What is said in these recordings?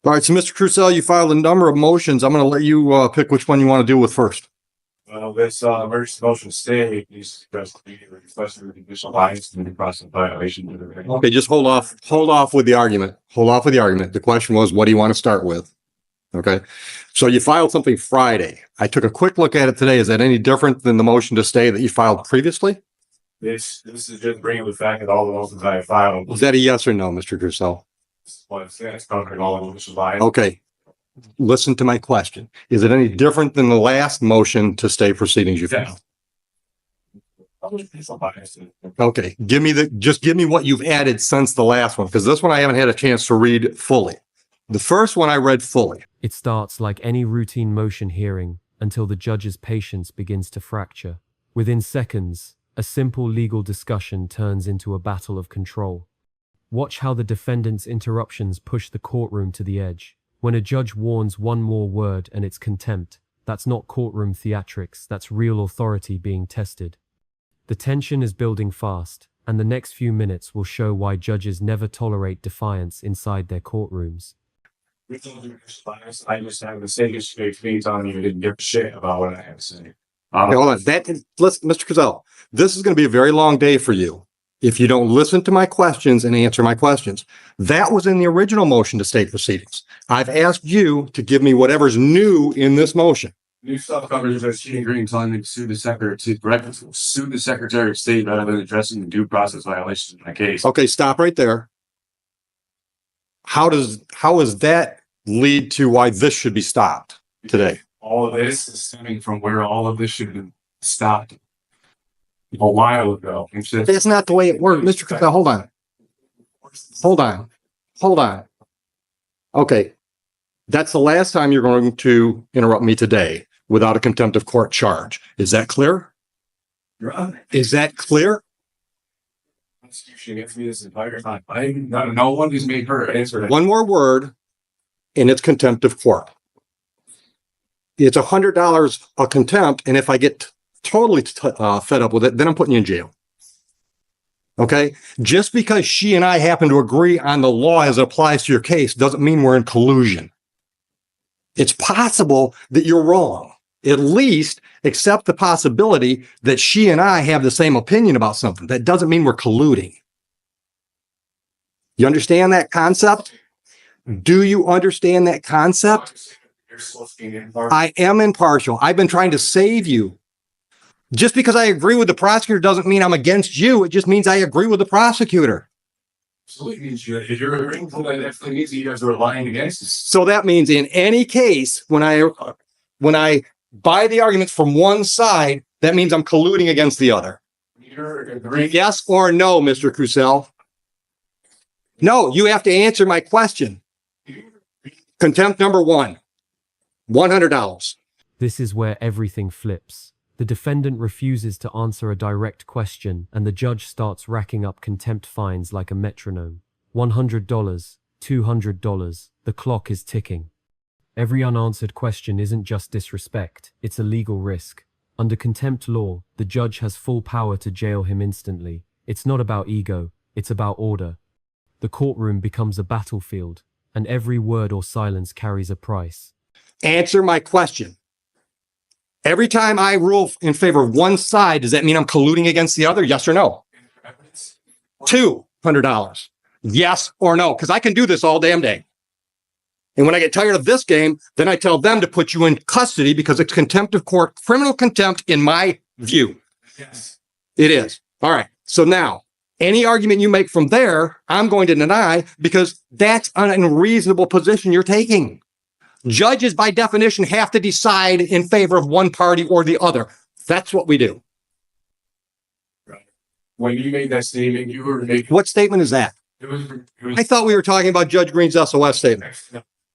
All right, so Mr. Crucell, you filed a number of motions. I'm going to let you pick which one you want to deal with first. Well, this emergency motion stay needs to address the request for judicial bias and the process violation. Okay, just hold off with the argument. Hold off with the argument. The question was, what do you want to start with? Okay, so you filed something Friday. I took a quick look at it today. Is that any different than the motion to stay that you filed previously? This is just bringing the fact that all the motions I filed. Is that a yes or no, Mr. Crucell? It's covering all the judicial bias. Okay, listen to my question. Is it any different than the last motion to stay proceedings you filed? Okay, just give me what you've added since the last one, because this one I haven't had a chance to read fully. The first one I read fully. It starts like any routine motion hearing until the judge's patience begins to fracture. Within seconds, a simple legal discussion turns into a battle of control. Watch how the defendant's interruptions push the courtroom to the edge. When a judge warns one more word and it's contempt, that's not courtroom theatrics, that's real authority being tested. The tension is building fast, and the next few minutes will show why judges never tolerate defiance inside their courtrooms. I just have the same straight face on you. Didn't give a shit about what I have to say. Okay, hold on. Listen, Mr. Crucell, this is going to be a very long day for you if you don't listen to my questions and answer my questions. That was in the original motion to stay proceedings. I've asked you to give me whatever's new in this motion. New stuff covers as cheating green telling me to sue the Secretary of State rather than addressing the due process violations in my case. Okay, stop right there. How does that lead to why this should be stopped today? All of this is stemming from where all of this should have been stopped a while ago. That's not the way it works. Mr. Crucell, hold on. Okay. That's the last time you're going to interrupt me today without a contempt of court charge. Is that clear? Is that clear? Constitution against me this entire time. No one has made her answer. One more word, and it's contempt of court. It's $100 a contempt, and if I get totally fed up with it, then I'm putting you in jail. Okay? Just because she and I happen to agree on the law as it applies to your case doesn't mean we're in collusion. It's possible that you're wrong. At least accept the possibility that she and I have the same opinion about something. That doesn't mean we're colluding. You understand that concept? Do you understand that concept? I am impartial. I've been trying to save you. Just because I agree with the prosecutor doesn't mean I'm against you. It just means I agree with the prosecutor. So it means if you're agreeing to that, that means you guys are lying against us. So that means in any case, when I buy the arguments from one side, that means I'm colluding against the other. You're agreeing. Yes or no, Mr. Crucell? No, you have to answer my question. Contempt number one, $100. This is where everything flips. The defendant refuses to answer a direct question, and the judge starts racking up contempt fines like a metronome. $100, $200, the clock is ticking. Every unanswered question isn't just disrespect, it's a legal risk. Under contempt law, the judge has full power to jail him instantly. It's not about ego, it's about order. The courtroom becomes a battlefield, and every word or silence carries a price. Answer my question. Every time I rule in favor of one side, does that mean I'm colluding against the other? Yes or no? $200. Yes or no? Because I can do this all damn day. And when I get tired of this game, then I tell them to put you in custody because it's contempt of court, criminal contempt in my view. Yes. It is. All right. So now, any argument you make from there, I'm going to deny because that's an unreasonable position you're taking. Judges, by definition, have to decide in favor of one party or the other. That's what we do. Right. When you made that statement, you were making... What statement is that? It was I thought we were talking about Judge Green's SOS statement.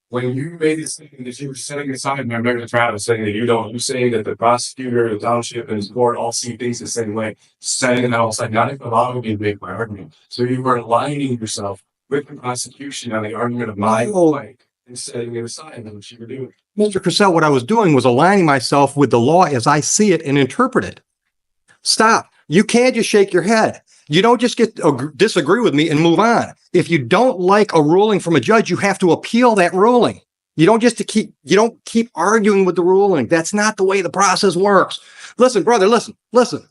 When you made this statement that you were setting aside my regular trial, saying that you're saying that the prosecutor, the township, and his court all see things the same way, setting that all aside, not allowing me to make my argument. So you were aligning yourself with the prosecution on the argument of my way and setting it aside and what you were doing. Mr. Crucell, what I was doing was aligning myself with the law as I see it and interpret it. Stop. You can't just shake your head. You don't just disagree with me and move on. If you don't like a ruling from a judge, you have to appeal that ruling. You don't keep arguing with the ruling. That's not the way the process works. Listen, brother, listen.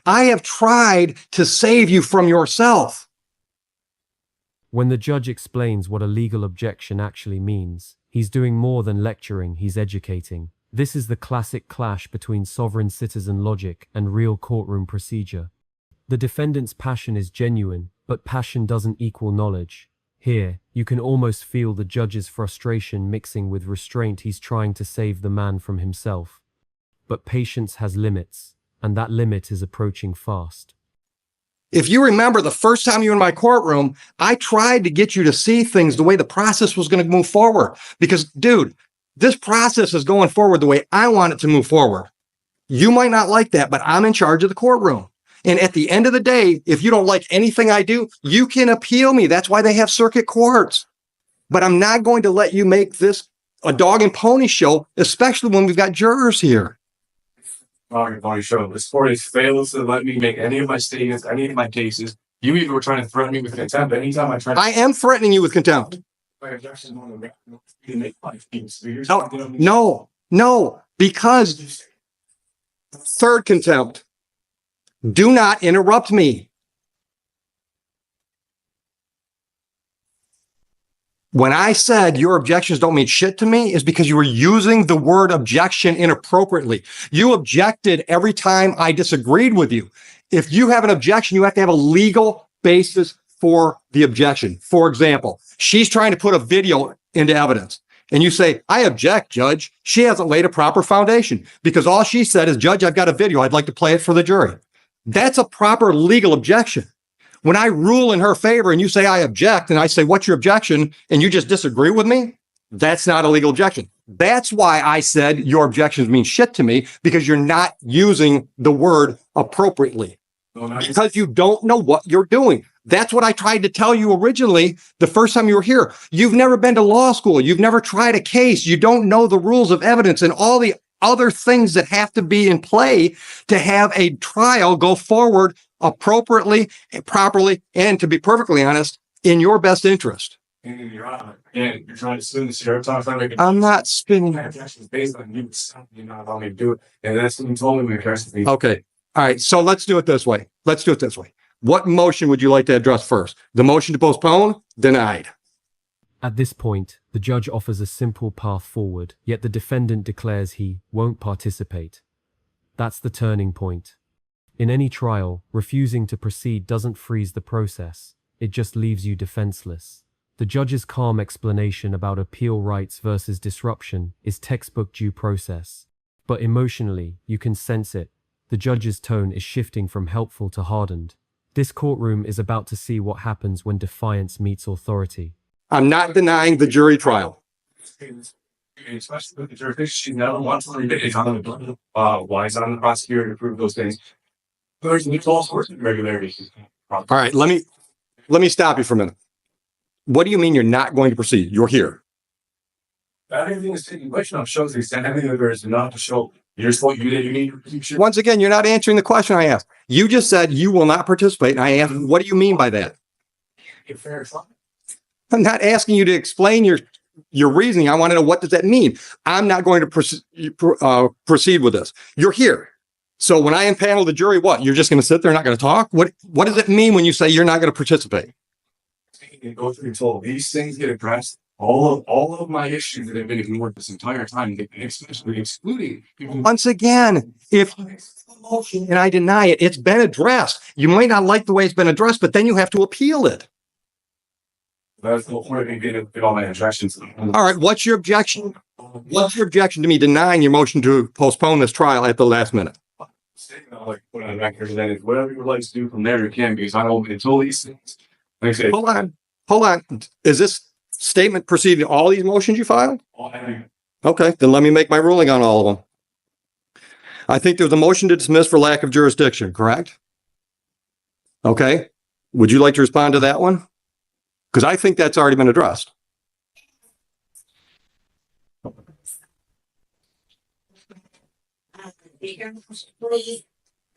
I have tried to save you from yourself. When the judge explains what a legal objection actually means, he's doing more than lecturing, he's educating. This is the classic clash between sovereign citizen logic and real courtroom procedure. The defendant's passion is genuine, but passion doesn't equal knowledge. Here, you can almost feel the judge's frustration mixing with restraint. He's trying to save the man from himself. But patience has limits, and that limit is approaching fast. If you remember the first time you were in my courtroom, I tried to get you to see things the way the process was going to move forward. Because, dude, this process is going forward the way I want it to move forward. You might not like that, but I'm in charge of the courtroom. And at the end of the day, if you don't like anything I do, you can appeal me. That's why they have circuit courts. But I'm not going to let you make this a dog and pony show, especially when we've got jurors here. Dog and pony show. This court has failed to let me make any of my statements, any of my cases. You even were trying to threaten me with contempt. Anytime I tried to... I am threatening you with contempt. No, because third contempt. Do not interrupt me. When I said your objections don't mean shit to me, is because you were using the word objection inappropriately. You objected every time I disagreed with you. If you have an objection, you have to have a legal basis for the objection. For example, she's trying to put a video into evidence. And you say, I object, Judge. She hasn't laid a proper foundation because all she said is, Judge, I've got a video. I'd like to play it for the jury. That's a proper legal objection. When I rule in her favor and you say I object and I say, what's your objection? And you just disagree with me, that's not a legal objection. That's why I said your objections mean shit to me, because you're not using the word appropriately. Because you don't know what you're doing. That's what I tried to tell you originally the first time you were here. You've never been to law school. You've never tried a case. You don't know the rules of evidence and all the other things that have to be in play to have a trial go forward appropriately, properly, and to be perfectly honest, in your best interest. And you're trying to spin the sheriff. I'm not spinning. Based on you, you're not allowing me to do it. And that's what you told me when you arrested me. Okay. All right. So let's do it this way. What motion would you like to address first? The motion to postpone? Denied. At this point, the judge offers a simple path forward, yet the defendant declares he won't participate. That's the turning point. In any trial, refusing to proceed doesn't freeze the process. It just leaves you defenseless. The judge's calm explanation about appeal rights versus disruption is textbook due process. But emotionally, you can sense it. The judge's tone is shifting from helpful to hardened. This courtroom is about to see what happens when defiance meets authority. I'm not denying the jury trial. Especially with the jurisdiction, she never wants to it's on the why is it on the prosecutor to prove those things? There's all sorts of irregularities. All right, let me stop you for a minute. What do you mean you're not going to proceed? You're here. Everything is taking question on shows the extent everything that there is enough to show you're supposed you need to proceed. Once again, you're not answering the question I asked. You just said you will not participate, and I asked, what do you mean by that? I'm not asking you to explain your reasoning. I want to know, what does that mean? I'm not going to proceed with this. You're here. So when I impanel the jury, what? You're just going to sit there and not going to talk? What does it mean when you say you're not going to participate? Go through until these things get addressed. All of my issues that have been ignored this entire time, especially excluding people. Once again, if and I deny it, it's been addressed. You might not like the way it's been addressed, but then you have to appeal it. That's the point of getting all my objections. All right, what's your objection? What's your objection to me denying your motion to postpone this trial at the last minute? Like put on record, and then whatever you would like to do from there, you can, because I don't until these things. Like I say, hold on. Is this statement preceding all these motions you filed? Okay, then let me make my ruling on all of them. I think there's a motion to dismiss for lack of jurisdiction, correct? Okay. Would you like to respond to that one? Because I think that's already been addressed.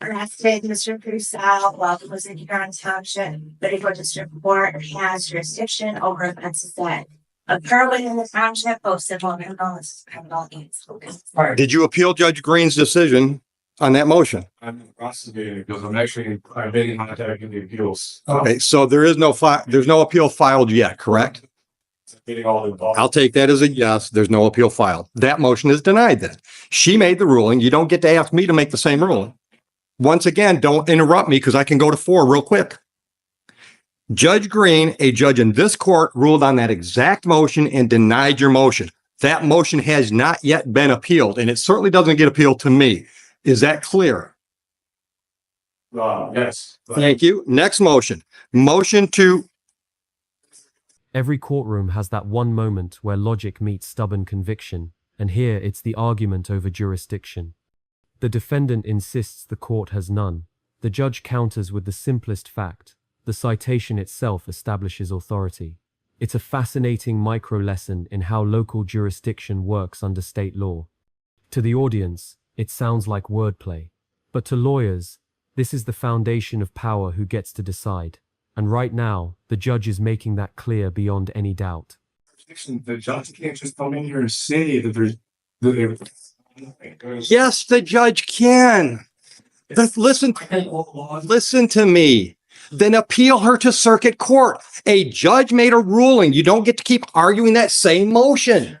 arrested Mr. Purcell while he was in Huron Township, but Eagle District Court has jurisdiction over offenses that occur within the township, both civil and criminal and civil. All right. Did you appeal Judge Green's decision on that motion? I'm in the process of getting it because I've been in contact with the appeals. Okay, so there's no appeal filed yet, correct? Getting all the involved. I'll take that as a yes. There's no appeal filed. That motion is denied then. She made the ruling. You don't get to ask me to make the same ruling. Once again, don't interrupt me because I can go to 4 real quick. Judge Green, a judge in this court, ruled on that exact motion and denied your motion. That motion has not yet been appealed, and it certainly doesn't get appealed to me. Is that clear? Yes. Thank you. Next motion. Motion to Every courtroom has that one moment where logic meets stubborn conviction, and here it's the argument over jurisdiction. The defendant insists the court has none. The judge counters with the simplest fact. The citation itself establishes authority. It's a fascinating micro lesson in how local jurisdiction works under state law. To the audience, it sounds like wordplay. But to lawyers, this is the foundation of power who gets to decide. And right now, the judge is making that clear beyond any doubt. The judge can't just come in here and say that yes, the judge can. Listen to me. Then appeal her to circuit court. A judge made a ruling. You don't get to keep arguing that same motion.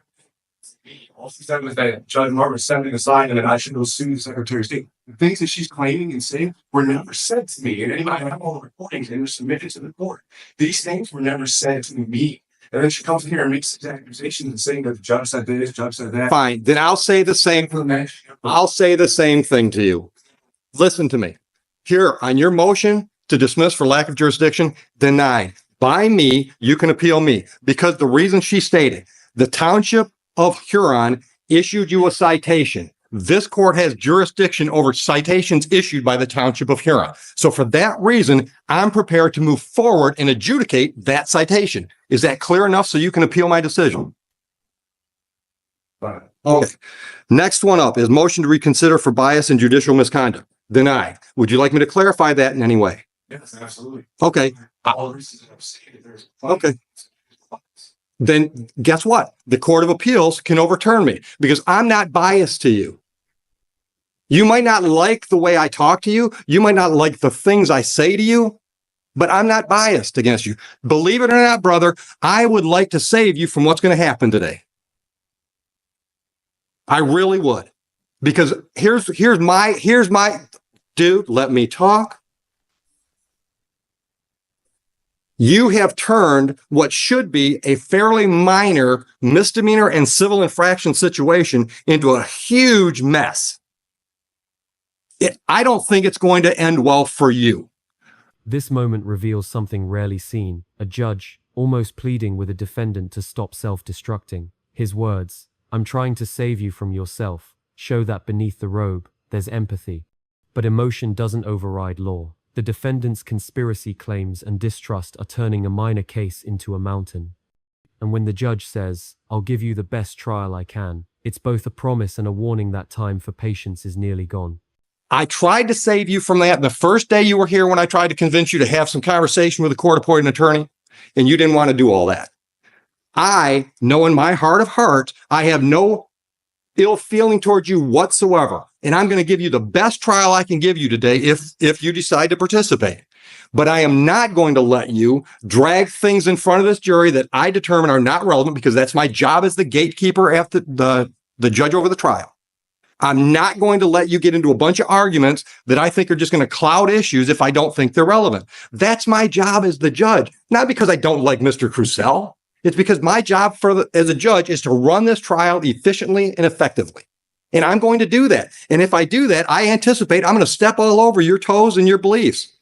All she said was that Judge Martin was sending a sign and that I should go sue the Secretary of State. The things that she's claiming and saying were never said to me. And anybody have all the recordings and were submitted to the court. These things were never said to me. And then she comes in here and makes these accusations and saying that the judge said this, the judge said that. Fine. Then I'll say the same. I'll say the same thing to you. Listen to me. Here, on your motion to dismiss for lack of jurisdiction, denied. By me, you can appeal me. Because the reason she stated, the township of Huron issued you a citation. This court has jurisdiction over citations issued by the township of Huron. So for that reason, I'm prepared to move forward and adjudicate that citation. Is that clear enough so you can appeal my decision? Fine. Okay. Next one up is motion to reconsider for bias and judicial misconduct. Denied. Would you like me to clarify that in any way? Yes, absolutely. Okay. All the reasons I've stated, there's Okay. Then guess what? The Court of Appeals can overturn me because I'm not biased to you. You might not like the way I talk to you. You might not like the things I say to you, but I'm not biased against you. Believe it or not, brother, I would like to save you from what's going to happen today. I really would. Because here's my dude, let me talk. You have turned what should be a fairly minor misdemeanor and civil infraction situation into a huge mess. I don't think it's going to end well for you. This moment reveals something rarely seen, a judge almost pleading with a defendant to stop self-destructing. His words, "I'm trying to save you from yourself," show that beneath the robe, there's empathy. But emotion doesn't override law. The defendant's conspiracy claims and distrust are turning a minor case into a mountain. And when the judge says, "I'll give you the best trial I can," it's both a promise and a warning that time for patience is nearly gone. I tried to save you from that the first day you were here when I tried to convince you to have some conversation with a court-appointed attorney, and you didn't want to do all that. I know in my heart of hearts, I have no ill feeling towards you whatsoever. And I'm going to give you the best trial I can give you today if you decide to participate. But I am not going to let you drag things in front of this jury that I determine are not relevant because that's my job as the gatekeeper after the judge over the trial. I'm not going to let you get into a bunch of arguments that I think are just going to cloud issues if I don't think they're relevant. That's my job as the judge, not because I don't like Mr. Crucell. It's because my job as a judge is to run this trial efficiently and effectively. And I'm going to do that. And if I do that, I anticipate I'm going to step all over your toes and your beliefs.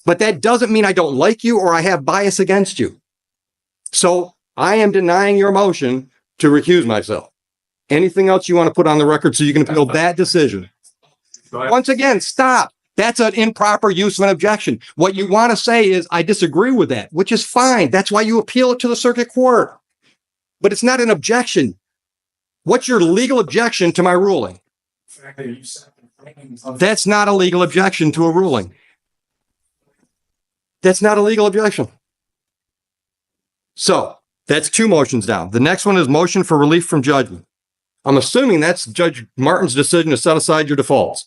But that doesn't mean I don't like you or I have bias against you. So I am denying your motion to recuse myself. Anything else you want to put on the record so you can appeal that decision? Once again, stop. That's an improper use of an objection. What you want to say is, I disagree with that, which is fine. That's why you appeal it to the circuit court. But it's not an objection. What's your legal objection to my ruling? The fact that you sat in front That's not a legal objection to a ruling. That's not a legal objection. So that's 2 motions down. The next one is motion for relief from judgment. I'm assuming that's Judge Martin's decision to set aside your defaults.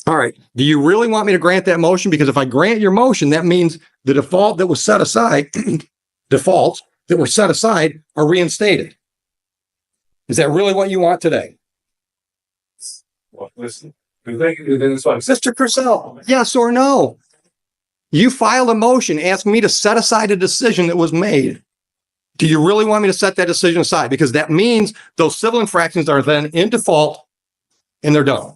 All right. Do you really want me to grant that motion? Because if I grant your motion, that means the default that was set aside, defaults that were set aside are reinstated. Is that really what you want today? Well, listen, Mr. Purcell, yes or no? You filed a motion asking me to set aside a decision that was made. Do you really want me to set that decision aside? Because that means those civil infractions are then in default and they're done.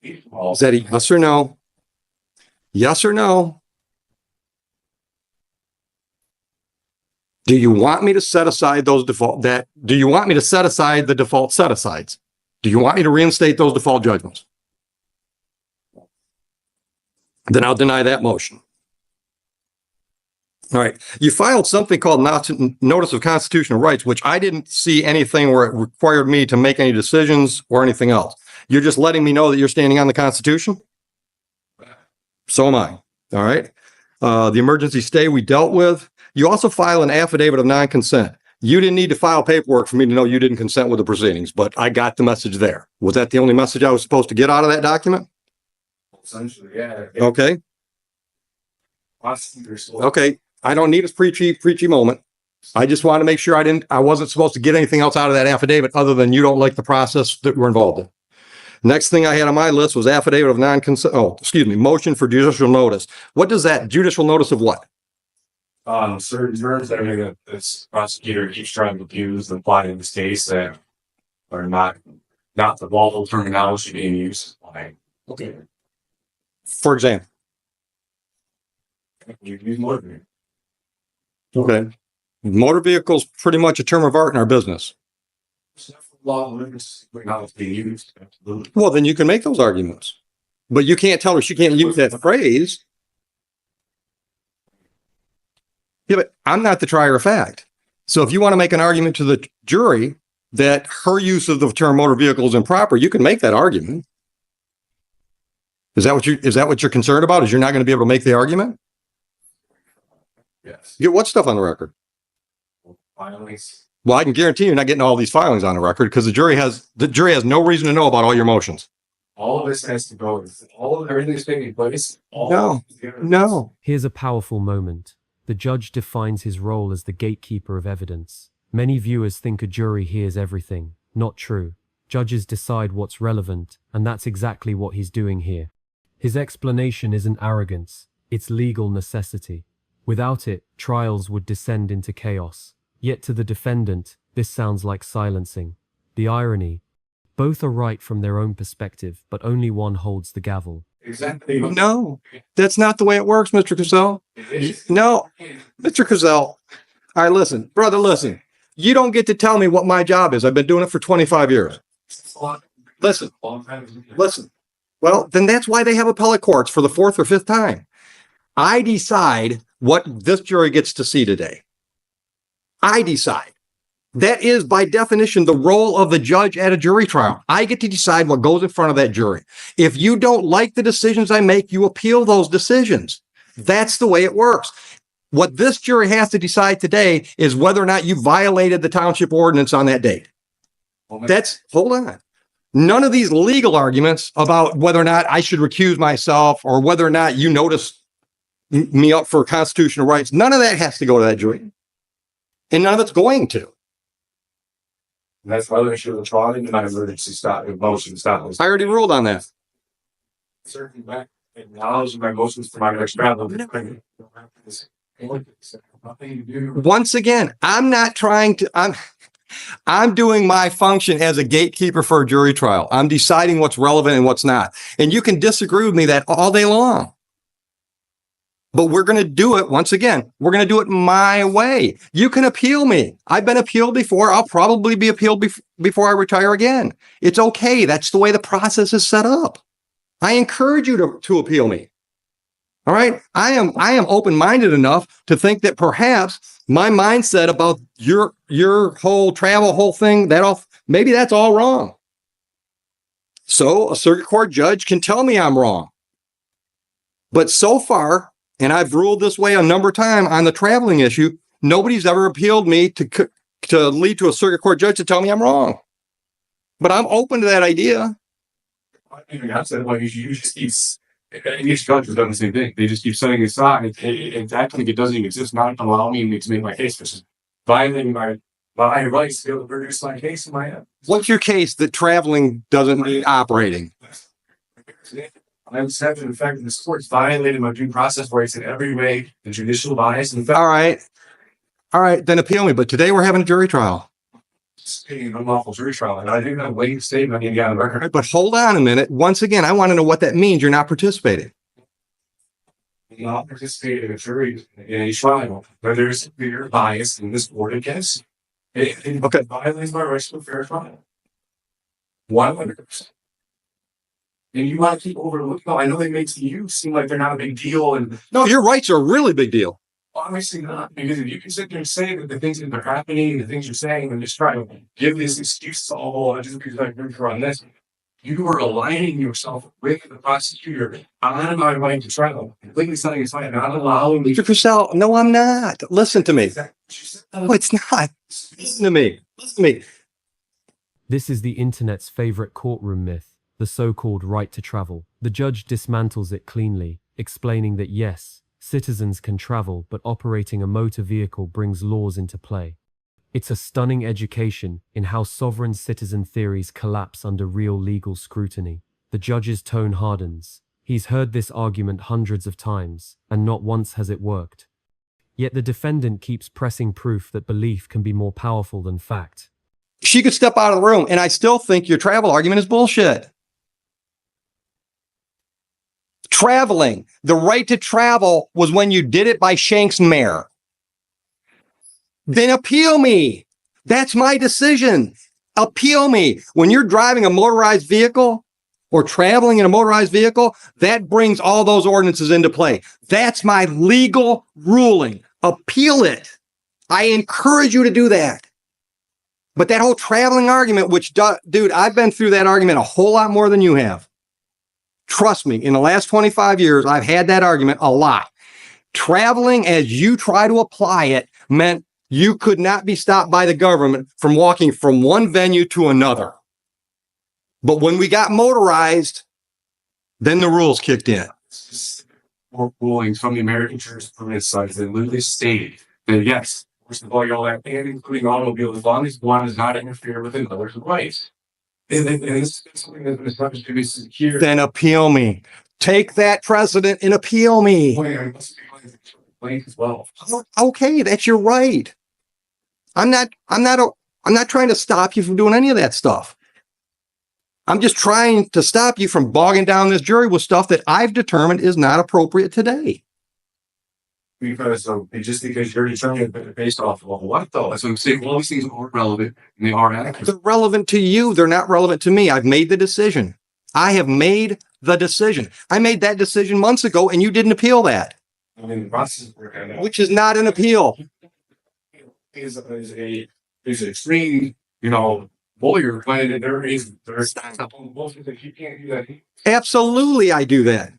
Is that a yes or no? Yes or no? Do you want me to set aside those do you want me to set aside the default set asides? Do you want me to reinstate those default judgments? Then I'll deny that motion. All right. You filed something called Notice of Constitutional Rights, which I didn't see anything where it required me to make any decisions or anything else. You're just letting me know that you're standing on the Constitution? So am I. All right. The emergency stay we dealt with. You also file an affidavit of non-consent. You didn't need to file paperwork for me to know you didn't consent with the proceedings, but I got the message there. Was that the only message I was supposed to get out of that document? Essentially, yeah. Okay. Okay. I don't need a preachy moment. I just want to make sure I wasn't supposed to get anything else out of that affidavit other than you don't like the process that we're involved in. Next thing I had on my list was affidavit of non-consent. Oh, excuse me. Motion for judicial notice. What does that judicial notice of what? Certain terms that this prosecutor keeps trying to use and apply in this case that are not the lawful terminology being used. Okay. For example. You use motor vehicle. Okay. Motor vehicle's pretty much a term of art in our business. Law limits how it's being used. Absolutely. Well, then you can make those arguments. But you can't tell her she can't use that phrase. Yeah, but I'm not the trier of fact. So if you want to make an argument to the jury that her use of the term motor vehicle is improper, you can make that argument. Is that what you're concerned about? Is you're not going to be able to make the argument? Yes. Get what stuff on the record? Filings. Well, I can guarantee you're not getting all these filings on the record because the jury has no reason to know about all your motions. All of this has to go. Everything is taking place. No. Here's a powerful moment. The judge defines his role as the gatekeeper of evidence. Many viewers think a jury hears everything. Not true. Judges decide what's relevant, and that's exactly what he's doing here. His explanation isn't arrogance, it's legal necessity. Without it, trials would descend into chaos. Yet to the defendant, this sounds like silencing. The irony, both are right from their own perspective, but only one holds the gavel. Exactly. No, that's not the way it works, Mr. Cazell. No, Mr. Cazell. All right, listen, brother, listen. You don't get to tell me what my job is. I've been doing it for 25 years. Listen. Well, then that's why they have appellate courts for the 4th or 5th time. I decide what this jury gets to see today. I decide. That is, by definition, the role of the judge at a jury trial. I get to decide what goes in front of that jury. If you don't like the decisions I make, you appeal those decisions. That's the way it works. What this jury has to decide today is whether or not you violated the township ordinance on that date. Hold on. None of these legal arguments about whether or not I should recuse myself or whether or not you notice me up for constitutional rights, none of that has to go to that jury. And none of it's going to. And that's why they should have tried in my emergency motion stop. I already ruled on that. Certainly back acknowledging my motions for my next trial. Once again, I'm doing my function as a gatekeeper for a jury trial. I'm deciding what's relevant and what's not. And you can disagree with me that all day long. But we're going to do it, once again, we're going to do it my way. You can appeal me. I've been appealed before. I'll probably be appealed before I retire again. It's okay. That's the way the process is set up. I encourage you to appeal me. All right. I am open-minded enough to think that perhaps my mindset about your whole travel, whole thing, maybe that's all wrong. So a circuit court judge can tell me I'm wrong. But so far, and I've ruled this way a number of times on the traveling issue, nobody's ever appealed me to lead to a circuit court judge to tell me I'm wrong. But I'm open to that idea. I've said, well, you just keep, and each judge has done the same thing. They just keep setting aside, and acting like it doesn't even exist, not allow me to make my case, which is violating my rights to be able to produce my case in my head. What's your case that traveling doesn't mean operating? I was having, in fact, this court's violated my due process rights in every way, the judicial bias, and All right. All right, then appeal me. But today we're having a jury trial. an unlawful jury trial. And I think that waiting statement you got on record. Right, but hold on a minute. Once again, I want to know what that means. You're not participating. Not participate in a jury in a trial where there's severe bias in this court against it. Okay. Violates my rights to a fair trial. 100%. And you want to keep overlooking. No, I know they make you seem like they're not a big deal, and No, your rights are a really big deal. obviously not. Because if you can sit there and say that the things that are happening, the things you're saying, and just try to give this excuse to all, just because I'm here on this, you are aligning yourself with the prosecutor on my right to trial, completely setting aside, not allowing me Mr. Purcell, no, I'm not. Listen to me. No, it's not. Listen to me. Listen to me. This is the internet's favorite courtroom myth, the so-called right to travel. The judge dismantles it cleanly, explaining that yes, citizens can travel, but operating a motor vehicle brings laws into play. It's a stunning education in how sovereign citizen theories collapse under real legal scrutiny. The judge's tone hardens. He's heard this argument hundreds of times, and not once has it worked. Yet the defendant keeps pressing proof that belief can be more powerful than fact. She could step out of the room, and I still think your travel argument is bullshit. Traveling. The right to travel was when you did it by Shanks Mare. Then appeal me. That's my decision. Appeal me. When you're driving a motorized vehicle or traveling in a motorized vehicle, that brings all those ordinances into play. That's my legal ruling. Appeal it. I encourage you to do that. But that whole traveling argument, which, dude, I've been through that argument a whole lot more than you have. Trust me, in the last 25 years, I've had that argument a lot. Traveling, as you try to apply it, meant you could not be stopped by the government from walking from one venue to another. But when we got motorized, then the rules kicked in. Rulings from the American jurisprudence side that literally stated that yes, first of all, you're allowed, and including automobiles, as long as one does not interfere with another's rights. And this is something that's been established to be secure. Then appeal me. Take that precedent and appeal me. I must be as well. Okay, that's your right. I'm not trying to stop you from doing any of that stuff. I'm just trying to stop you from bogging down this jury with stuff that I've determined is not appropriate today. Because just because you're determining it based off of what though? That's what I'm saying. All these things are relevant and they are accurate. They're relevant to you. They're not relevant to me. I've made the decision. I have made the decision. I made that decision months ago and you didn't appeal that. I mean, the process is Which is not an appeal. is an extreme, lawyer when there's bullshit that you can't do that. Absolutely, I do that.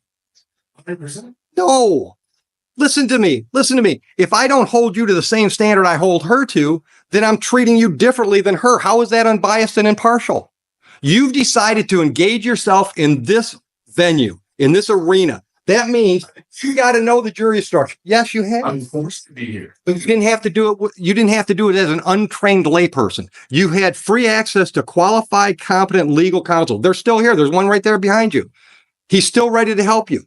100%. No. Listen to me. Listen to me. If I don't hold you to the same standard I hold her to, then I'm treating you differently than her. How is that unbiased and impartial? You've decided to engage yourself in this venue, in this arena. That means you got to know the jury structure. Yes, you have. I'm forced to be here. But you didn't have to do it. You didn't have to do it as an untrained layperson. You had free access to qualified, competent legal counsel. They're still here. There's one right there behind you. He's still ready to help you.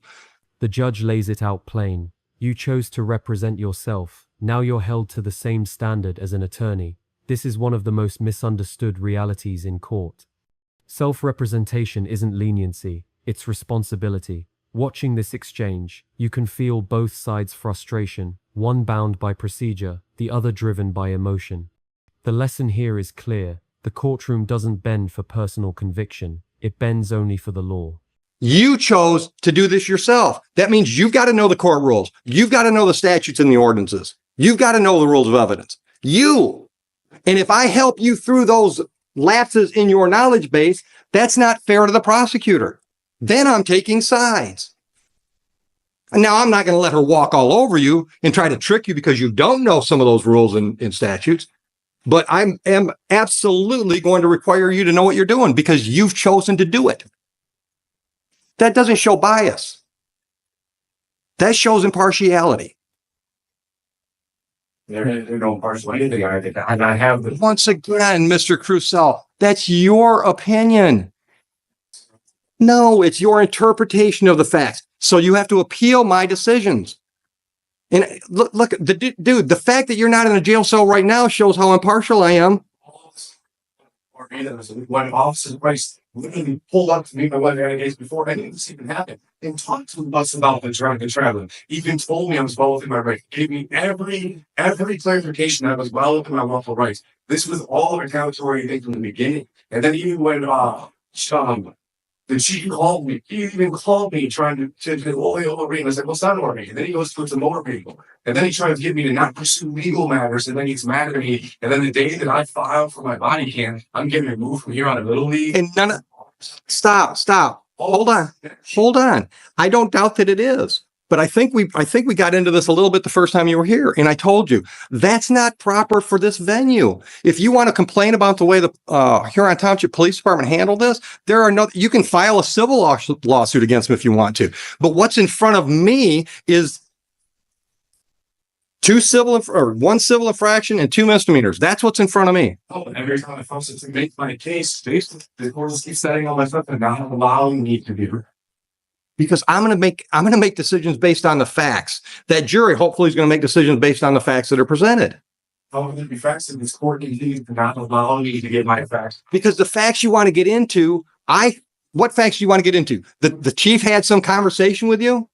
The judge lays it out plain. You chose to represent yourself. Now you're held to the same standard as an attorney. This is one of the most misunderstood realities in court. Self-representation isn't leniency, it's responsibility. Watching this exchange, you can feel both sides' frustration, one bound by procedure, the other driven by emotion. The lesson here is clear. The courtroom doesn't bend for personal conviction. It bends only for the law. You chose to do this yourself. That means you've got to know the court rules. You've got to know the statutes and the ordinances. You've got to know the rules of evidence. And if I help you through those lapses in your knowledge base, that's not fair to the prosecutor. Then I'm taking sides. And now I'm not going to let her walk all over you and try to trick you because you don't know some of those rules and statutes. But I am absolutely going to require you to know what you're doing because you've chosen to do it. That doesn't show bias. That shows impartiality. There's no partial anything. I have the Once again, Mr. Crusoe, that's your opinion. No, it's your interpretation of the facts. So you have to appeal my decisions. And look, dude, the fact that you're not in a jail cell right now shows how impartial I am. when Officer Price literally pulled up to meet my wife in a case before any of this even happened and talked to us about the drunk and traveling. Even told me I was well within my rights. Gave me every clarification that I was well within my lawful rights. This was all a retaliatory thing from the beginning. And then even when the chief called me, he even called me trying to over me. And I said, well, it's not over me. And then he goes towards the motor vehicle. And then he tries to get me to not pursue legal matters. And then he's mad at me. And then the day that I filed for my body cam, I'm getting removed from here on a Little League. And stop. Hold on. I don't doubt that it is. But I think we got into this a little bit the first time you were here. And I told you, that's not proper for this venue. If you want to complain about the way the Huron Township Police Department handled this, you can file a civil lawsuit against them if you want to. But what's in front of me is one civil infraction and 2 misdemeanors. That's what's in front of me. Oh, and every time I force it to make my case, the court just keeps setting all my stuff and not allowing me to do it. Because I'm going to make decisions based on the facts. That jury hopefully is going to make decisions based on the facts that are presented. How would there be facts in this court continues to not allow me to get my facts? Because the facts you want to get into, what facts do you want to get into? The chief had some conversation with you?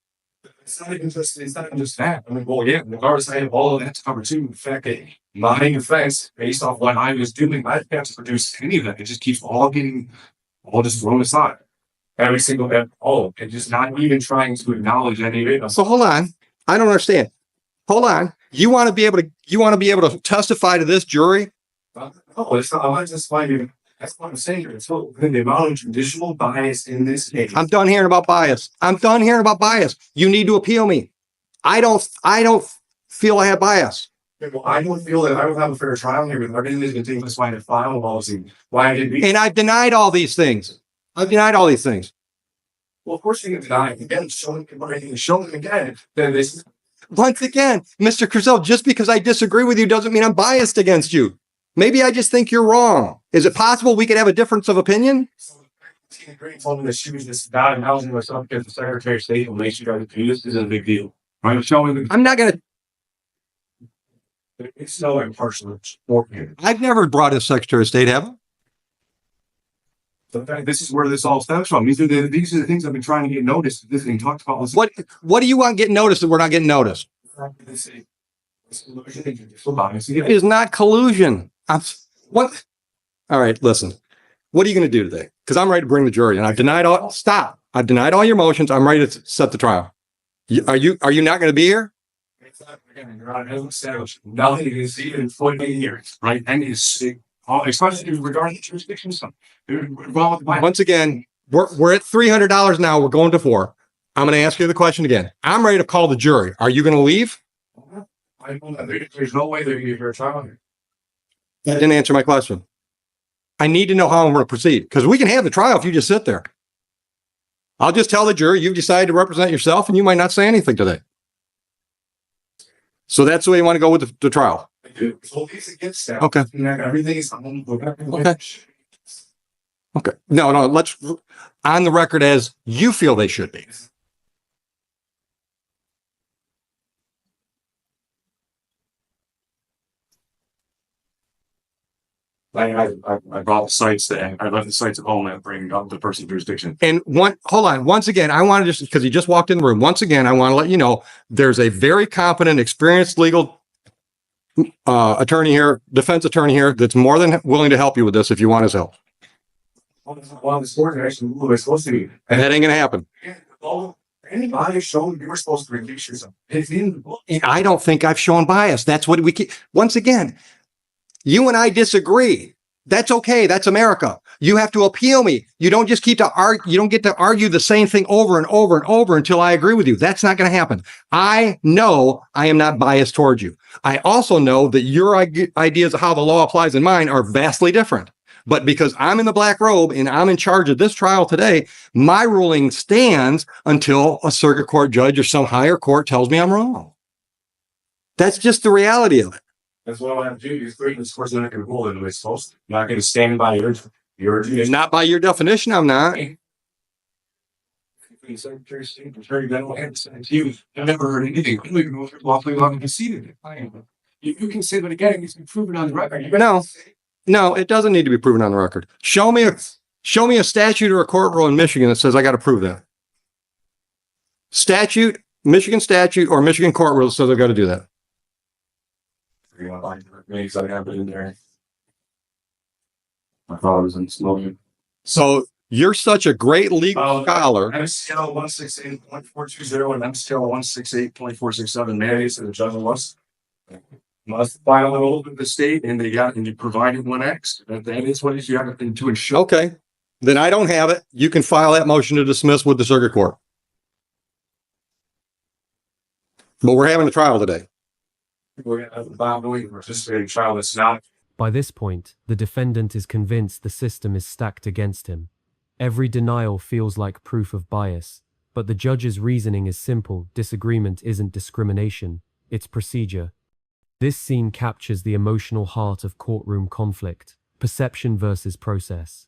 It's not even just that. I mean, well, yeah, regardless, I have all of that to cover too. The fact that my offense, based off what I was doing, I didn't have to produce any of that. It just keeps all just thrown aside. Every single and just not even trying to acknowledge any of it. So hold on. I don't understand. Hold on. You want to be able to testify to this jury? No, it's not. I just find it. That's what I'm saying. It's the amount of traditional bias in this case. I'm done hearing about bias. You need to appeal me. I don't feel I have bias. Well, I don't feel that I don't have a fair trial here with everything that's continuous why I file policy. Why I didn't be. And I've denied all these things. Well, of course you can deny it again. Show them again. Then this. Once again, Mr. Crusoe, just because I disagree with you doesn't mean I'm biased against you. Maybe I just think you're wrong. Is it possible we could have a difference of opinion? Tina Green told me that she was just bad and housing myself because the Secretary of State will make sure that this isn't a big deal. I'm showing. I'm not going to. It's so impartial. I've never brought a Secretary of State, have I? So in fact, this is where this all stems from. These are the things I've been trying to get noticed. This thing talked about. What do you want getting noticed that we're not getting noticed? It is not collusion. What? All right, listen. What are you going to do today? Because I'm ready to bring the jury, and I've denied all. Stop! I've denied all your motions. I'm ready to set the trial. Are you not going to be here? It's not again. Your Honor, hasn't established nothing is even 48 years, right? And is especially regarding the jurisdiction stuff. Once again, we're at $300 now. We're going to 4. I'm going to ask you the question again. I'm ready to call the jury. Are you going to leave? There's no way they're going to trial here. That didn't answer my question. I need to know how I'm going to proceed because we can have the trial if you just sit there. I'll just tell the jury you've decided to represent yourself and you might not say anything today. So that's the way you want to go with the trial. I do. Okay. Okay. Everything is Okay. No, let's on the record as you feel they should be. I brought the sites that I left the sites at home and bring up the person's jurisdiction. And hold on. Once again, I want to because he just walked in the room. Once again, I want to let you know there's a very competent, experienced legal attorney here, defense attorney here, that's more than willing to help you with this if you want his help. Well, the court actually was supposed to be. And that ain't going to happen. Anybody showing you were supposed to release yourself. It's in the book. I don't think I've shown bias. That's what we keep. Once again, you and I disagree. That's okay. That's America. You have to appeal me. You don't just keep to argue. You don't get to argue the same thing over and over and over until I agree with you. That's not going to happen. I know I am not biased towards you. I also know that your ideas of how the law applies in mine are vastly different. But because I'm in the black robe and I'm in charge of this trial today, my ruling stands until a circuit court judge or some higher court tells me I'm wrong. That's just the reality of it. That's what I have to do. You're creating this course, not going to hold it the way it's supposed to. You're not going to stand by your Not by your definition, I'm not. The Secretary of State, Attorney General, and I've never heard anything. I don't even know if you're lawfully allowed to concede it. You can say that again. It's been proven on the record. No, it doesn't need to be proven on the record. Show me a statute or a court rule in Michigan that says I got to prove that. Statute, Michigan statute, or Michigan court rule that says I got to do that. I have it in there. My father's in Slogan. So you're such a great legal scholar. MCL 168.420 and MCL 168.467 mandates that the judge must file an oath with the state, and you provided 1X. That is what you have to ensure. Okay, then I don't have it. You can file that motion to dismiss with the circuit court. But we're having a trial today. We're going to have a participating trial that's not. By this point, the defendant is convinced the system is stacked against him. Every denial feels like proof of bias, but the judge's reasoning is simple. Disagreement isn't discrimination, it's procedure. This scene captures the emotional heart of courtroom conflict, perception versus process.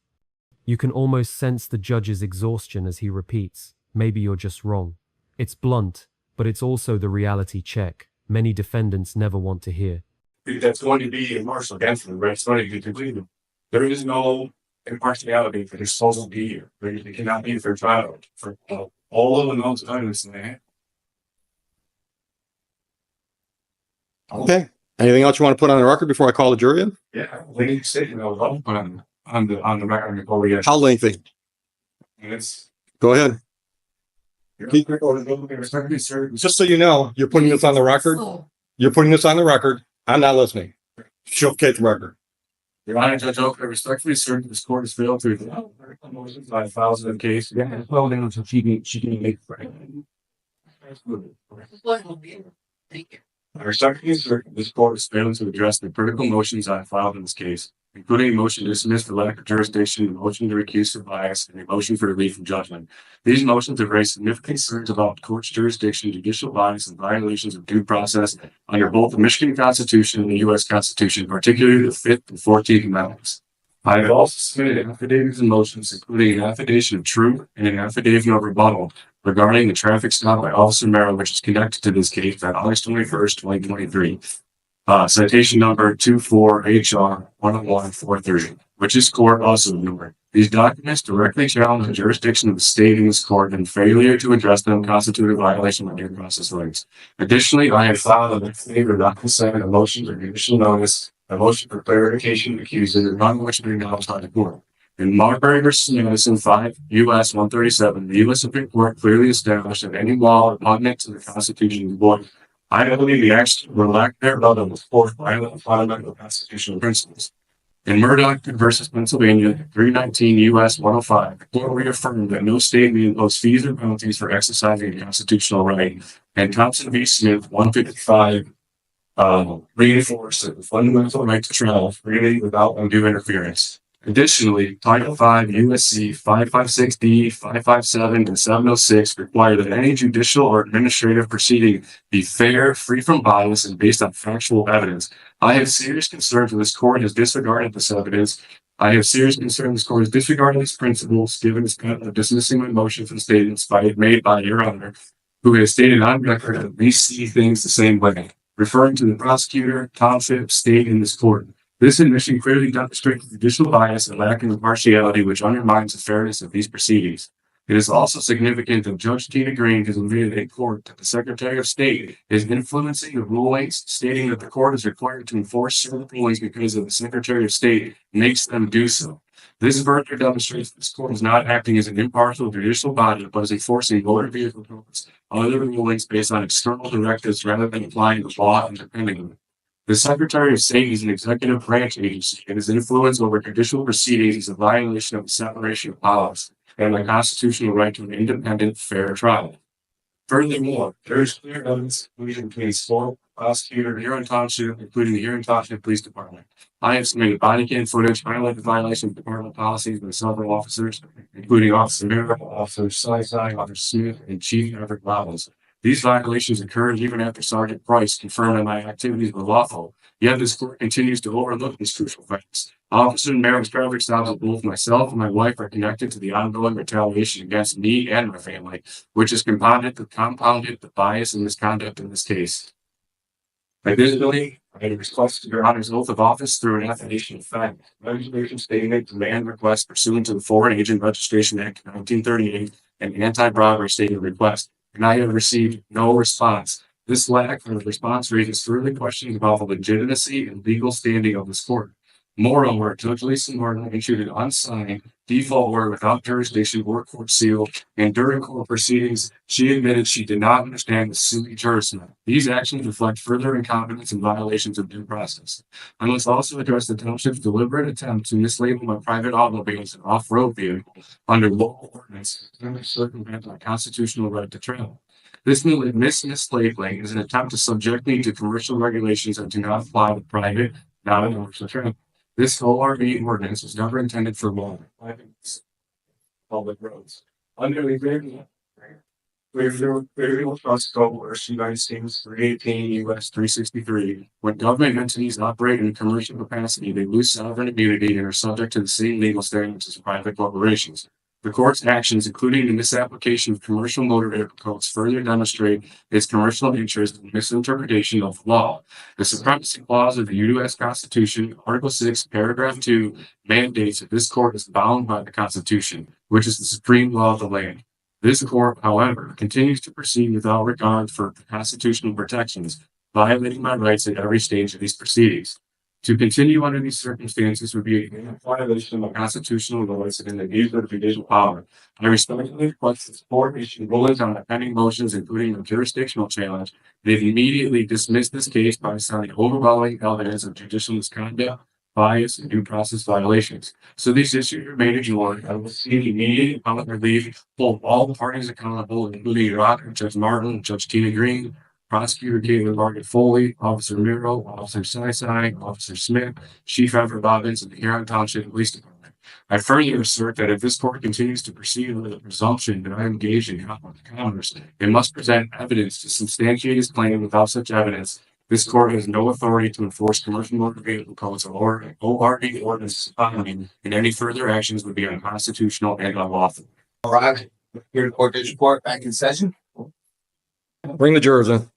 You can almost sense the judge's exhaustion as he repeats, "Maybe you're just wrong." It's blunt, but it's also the reality check many defendants never want to hear. That's going to be impartial against them, right? It's going to be completed. There is no impartiality that is supposed to be here. It cannot be for trial for all of the amounts of evidence in the hand. Okay. Anything else you want to put on the record before I call the jury in? Yeah, lengthy statement I was all put on the record before we get. How lengthy? It's. Go ahead. Sir. Just so you know, you're putting this on the record. You're putting this on the record. I'm not listening. She'll get the record. Your Honor, Judge Oak, I respectfully assert that this court has failed to motions by files in the case. Yeah, well, then she can make it. Thank you. I respectfully assert that this court has failed to address the critical motions I filed in this case, including a motion to dismiss for lack of jurisdiction, a motion to recuse for bias, and a motion for relief from judgment. These motions have raised significant concerns about the court's jurisdiction, judicial bias, and violations of due process under both the Michigan Constitution and the U.S. Constitution, particularly the 5th and 14th Amendments. I have also submitted affidavits and motions, including an affidavit of truth and an affidavit of rebuttal regarding the traffic stop by Officer Merrill, which is connected to this case on August 21st, 2023. Citation number 24HR10143, which is court also numbered. These documents directly challenge the jurisdiction of the state in this court, and failure to address them constitute a violation of due process rights. Additionally, I have filed an affidavit of not consent, a motion for judicial notice, a motion for clarification of accuser, none of which have been acknowledged by the court. In Marbury v. Madison 5 U.S. 137, the U.S. Supreme Court clearly established that any law repugnant to the Constitution is void. I believe the acts or lack thereof of the court violate fundamental constitutional principles. In Murdoch v. Pennsylvania 319 U.S. 105, the court reaffirmed that no state may impose fees or penalties for exercising a constitutional right. And Thompson v. Smith 155 reinforced that the fundamental right to trial freely without undue interference. Additionally, Title V U.S.C. 556D, 557, and 706 require that any judicial or administrative proceeding be fair, free from bias, and based on factual evidence. I have serious concerns that this court has disregarded this evidence. I have serious concerns this court has disregarded its principles, given its pattern of dismissing my motions and statements made by Your Honor, who has stated on record that we see things the same way, referring to the prosecutor, township, state, and this court. This admission clearly demonstrates judicial bias and lack of impartiality, which undermines the fairness of these proceedings. It is also significant that Judge Tina Green has admitted in court that the Secretary of State is influencing the rulings, stating that the court is required to enforce certain rulings because the Secretary of State makes them do so. This further demonstrates that this court is not acting as an impartial judicial body, but is enforcing motor vehicle codes, other rulings based on external directives rather than applying the law independently. The Secretary of State is an executive branch agency and his influence over judicial proceedings is a violation of the separation of powers and the constitutional right to an independent, fair trial. Furthermore, there is clear evidence of collusion between sport, prosecutor, Huron Township, including the Huron Township Police Department. I have submitted body cam footage highlighting the violation of department policies by several officers, including Officer Miller, Officer Sly, Officer Smith, and Chief Everett Robbins. These violations occurred even after Sergeant Price confirmed that my activities were lawful, yet this court continues to overlook these crucial facts. Officer Merrick's traffic stops of both myself and my wife are connected to the ongoing retaliation against me and my family, which has compounded the bias and misconduct in this case. Additionally, I request your Honor's oath of office through an affidavit of fact, registration statement, demand request pursuant to the Foreign Agent Registration Act 1938, and anti-bribery statement request, and I have received no response. This lack of response raises further questions about the legitimacy and legal standing of this court. Moreover, Judge Lisa Martin issued an unsigned default order without jurisdiction or court seal, and during court proceedings, she admitted she did not understand the suit jurisdiction. These actions reflect further incompetence and violations of due process. I must also address the township's deliberate attempt to mislabel my private automobile as an off-road vehicle under local ordinance to circumvent my constitutional right to travel. This mislabeling is an attempt to subject me to commercial regulations that do not apply to private, non-commercial travel. This ORV ordinance was never intended for law public roads. Under the Federal Trust Code, United States 318 U.S. 363, when government entities operate in commercial capacity, they lose sovereign immunity and are subject to the same legal standards as private corporations. The court's actions, including the misapplication of commercial motor vehicle codes, further demonstrate its commercial interest in misinterpretation of law. The Supremacy Clause of the U.S. Constitution, Article 6, Paragraph 2, mandates that this court is bound by the Constitution, which is the supreme law of the land. This court, however, continues to proceed without regard for constitutional protections, violating my rights at every stage of these proceedings. To continue under these circumstances would be a violation of constitutional laws and an abuse of judicial power. I respectfully request the support issue rulings on the pending motions, including the jurisdictional challenge. They've immediately dismissed this case by citing overwhelming evidence of judicial misconduct, bias, and due process violations. So these issues remain ignored. I will seek immediate appellate relief, hold all the parties accountable, including Your Honor, Judge Martin, Judge Tina Green, Prosecutor David Margaret Foley, Officer Miro, Officer Sai, Officer Smith, Chief Everett Robbins, and the Huron Township Police Department. I further assert that if this court continues to proceed with the presumption that I engage in commerce, it must present evidence to substantiate its claim. Without such evidence, this court has no authority to enforce commercial motor vehicle codes or ORV ordinances, and any further actions would be unconstitutional and unlawful. All right, here to court case report, back in session. Bring the jurors in.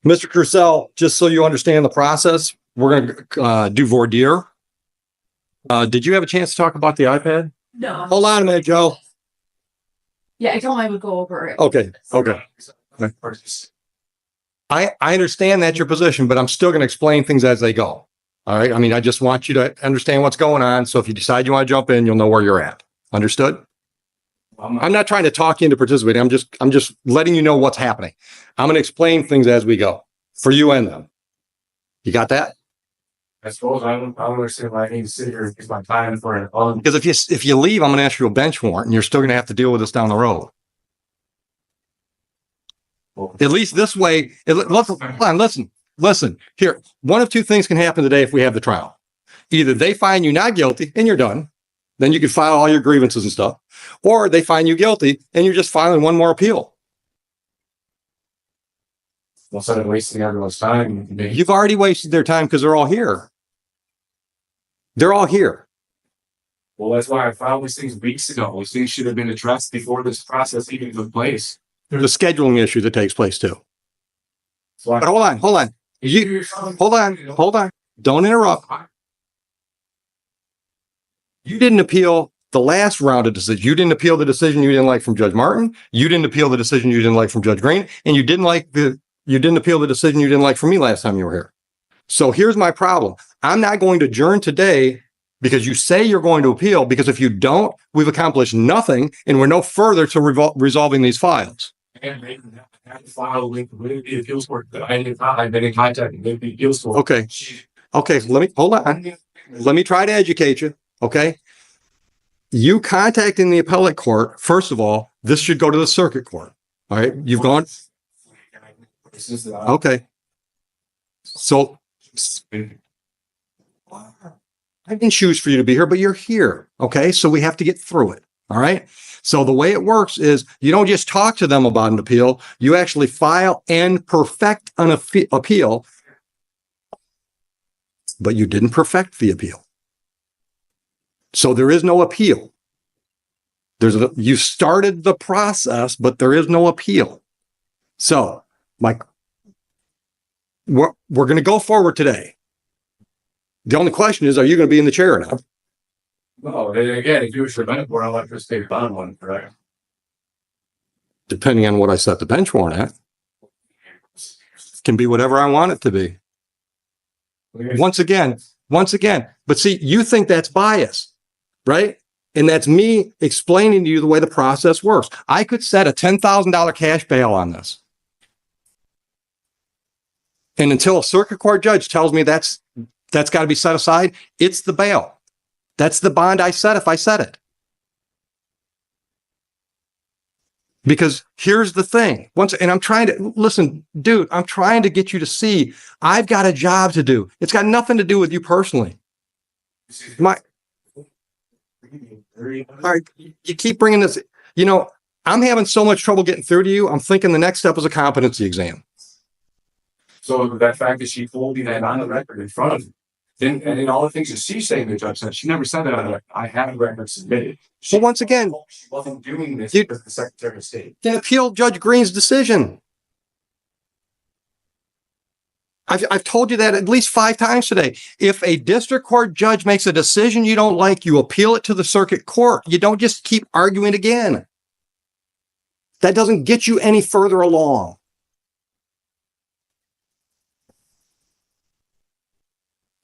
Mr. Crucell, just so you understand the process, we're going to do voir dire. Did you have a chance to talk about the iPad? No. Hold on a minute, Joe. Yeah, I told him I would go over it. Okay. I understand that's your position, but I'm still going to explain things as they go. All right. I mean, I just want you to understand what's going on. So if you decide you want to jump in, you'll know where you're at. Understood? I'm not trying to talk you into participating. I'm just letting you know what's happening. I'm going to explain things as we go for you and them. You got that? I suppose I don't understand why I need to sit here and use my time for it. Because if you leave, I'm going to ask you a bench warrant and you're still going to have to deal with this down the road. At least this way, listen here. One of two things can happen today if we have the trial. Either they find you not guilty and you're done. Then you can file all your grievances and stuff, or they find you guilty and you're just filing one more appeal. Instead of wasting everyone's time. You've already wasted their time because they're all here. They're all here. Well, that's why I filed these things weeks ago. These things should have been addressed before this process even took place. There's a scheduling issue that takes place too. So But hold on. Hold on. Don't interrupt. You didn't appeal the last round of decision. You didn't appeal the decision you didn't like from Judge Martin. You didn't appeal the decision you didn't like from Judge Green, and you didn't appeal the decision you didn't like from me last time you were here. So here's my problem. I'm not going to adjourn today because you say you're going to appeal, because if you don't, we've accomplished nothing and we're no further to resolving these files. And they had to file a link with the appeals court that I've been in contact with the appeals court. Okay. Okay, hold on. Let me try to educate you. Okay. You contacting the appellate court, first of all, this should go to the circuit court. All right. You've gone. Okay. So I didn't choose for you to be here, but you're here. Okay. So we have to get through it. All right. So the way it works is you don't just talk to them about an appeal. You actually file and perfect an appeal, but you didn't perfect the appeal. So there is no appeal. You started the process, but there is no appeal. So Mike, we're going to go forward today. The only question is, are you going to be in the chair now? No, again, if you wish to prevent where I'll have to state bond one, correct? Depending on what I set the bench warrant at. It can be whatever I want it to be. Once again, but see, you think that's bias, right? And that's me explaining to you the way the process works. I could set a $10,000 cash bail on this. And until a circuit court judge tells me that's got to be set aside, it's the bail. That's the bond I set if I set it. Because here's the thing. And I'm trying to, listen, dude, I'm trying to get you to see I've got a job to do. It's got nothing to do with you personally. All right, you keep bringing this, I'm having so much trouble getting through to you. I'm thinking the next step is a competency exam. So that fact that she told me that on the record in front of me, and in all the things that she's saying, the judge said, she never said that on the record. I have a record submitted. So once again, she wasn't doing this with the Secretary of State. Then appeal Judge Green's decision. I've told you that at least 5 times today. If a district court judge makes a decision you don't like, you appeal it to the circuit court. You don't just keep arguing again. That doesn't get you any further along.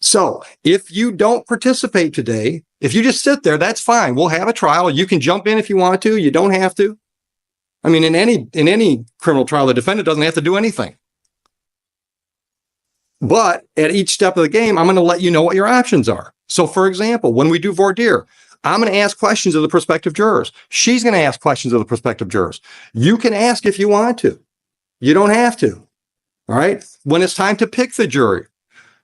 So if you don't participate today, if you just sit there, that's fine. We'll have a trial. You can jump in if you want to. You don't have to. I mean, in any criminal trial, the defendant doesn't have to do anything. But at each step of the game, I'm going to let you know what your options are. So for example, when we do voir dire, I'm going to ask questions of the prospective jurors. She's going to ask questions of the prospective jurors. You can ask if you want to. You don't have to. All right. When it's time to pick the jury,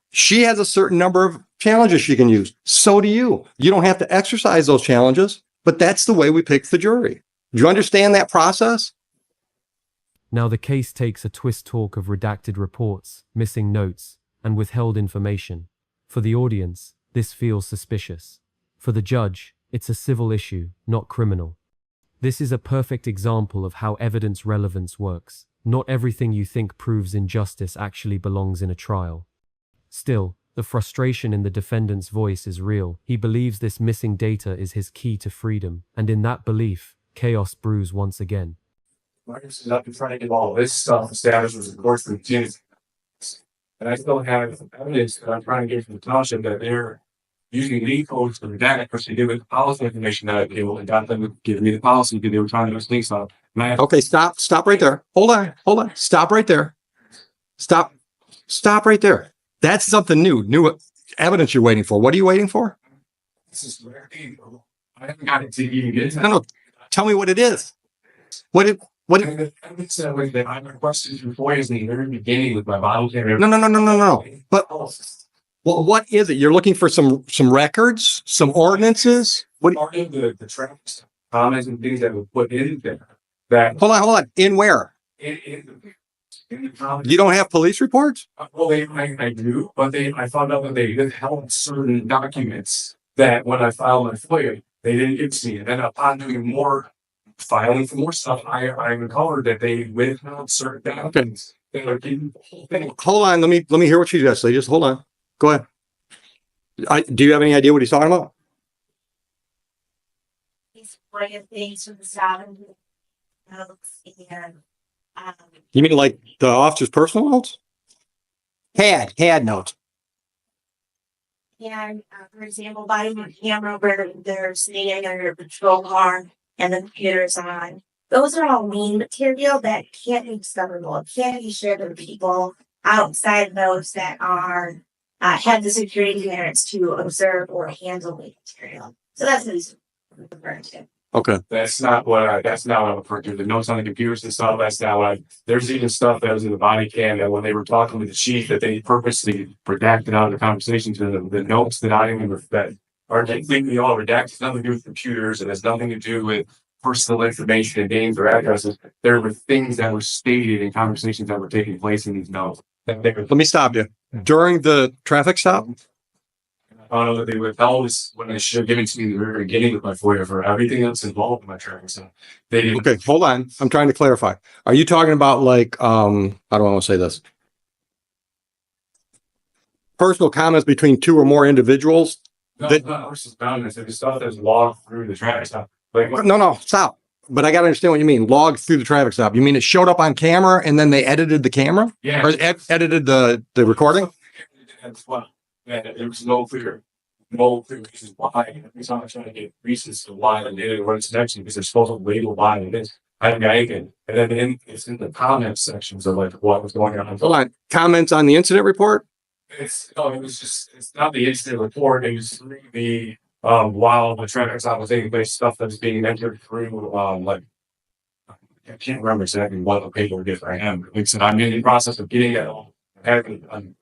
she has a certain number of challenges she can use. So do you. You don't have to exercise those challenges, but that's the way we pick the jury. Do you understand that process? Now the case takes a twist talk of redacted reports, missing notes, and withheld information. For the audience, this feels suspicious. For the judge, it's a civil issue, not criminal. This is a perfect example of how evidence relevance works. Not everything you think proves injustice actually belongs in a trial. Still, the frustration in the defendant's voice is real. He believes this missing data is his key to freedom, and in that belief, chaos brews once again. Marcus is up in trying to get all this stuff established with the courts and judges. And I still have evidence that I'm trying to get from the township that they're using lead codes for redact because they did with the policy information that I gave and got them to give me the policy because they were trying to mess things up. Okay, stop right there. Hold on. Stop right there. Stop right there. That's something new evidence you're waiting for. What are you waiting for? This is where I haven't got it to even get to. No. Tell me what it is. What evidence that I requested before is in the very beginning with my bottle camera. No. But what is it? You're looking for some records, some ordinances? What? Part of the tracks, comments, and things that were put in there. That Hold on. In where? In the comments. You don't have police reports? Well, I do, but I found out that they held certain documents that when I filed my FOIA, they didn't give to me. And then upon doing more filing for more stuff, I uncovered that they withheld certain documents. They were getting the whole thing. Hold on. Let me hear what you just say. Just hold on. Go ahead. Do you have any idea what he's talking about? He's bringing things from the side notes and You mean like the officer's personal notes? Had notes. and for example, body camera where they're sitting in their patrol car and the computer is on. those are all lien material that can't be discoverable. It can't be shared with people outside those that are have the security clearance to observe or handle lien material. So that's what he's referring to. Okay. That's not what I'm referring to. The notes on the computers and stuff, that's not what there's even stuff that was in the body cam that when they were talking with the chief that they purposely redacted out of the conversation to the notes that I remember that are completely all redacted. It's nothing to do with computers and has nothing to do with personal information and names or addresses. There were things that were stated in conversations that were taking place in these notes. Let me stop you. During the traffic stop? I don't know that they withheld this when they should have given to me in the very beginning with my FOIA for everything else involved in my training. So they didn't. Okay, hold on. I'm trying to clarify. Are you talking about like, how do I want to say this? Personal comments between two or more individuals? No, it's not horses boundness. It was stuff that's logged through the traffic stop. Like, No, stop. But I got to understand what you mean. Logged through the traffic stop. You mean it showed up on camera and then they edited the camera? yeah. Or edited the recording? Well, yeah, there was no clear reasons why. Every time I try to get reasons to why they didn't run its connection because they're supposed to label why it is. I think I can. And then it's in the comment sections of like what was going on. Hold on. Comments on the incident report? It's not the incident report. It was through the while the traffic stop was taking place, stuff that's being entered through like I can't remember exactly what the paperwork is I am. Like I said, I'm in the process of getting it all. I'm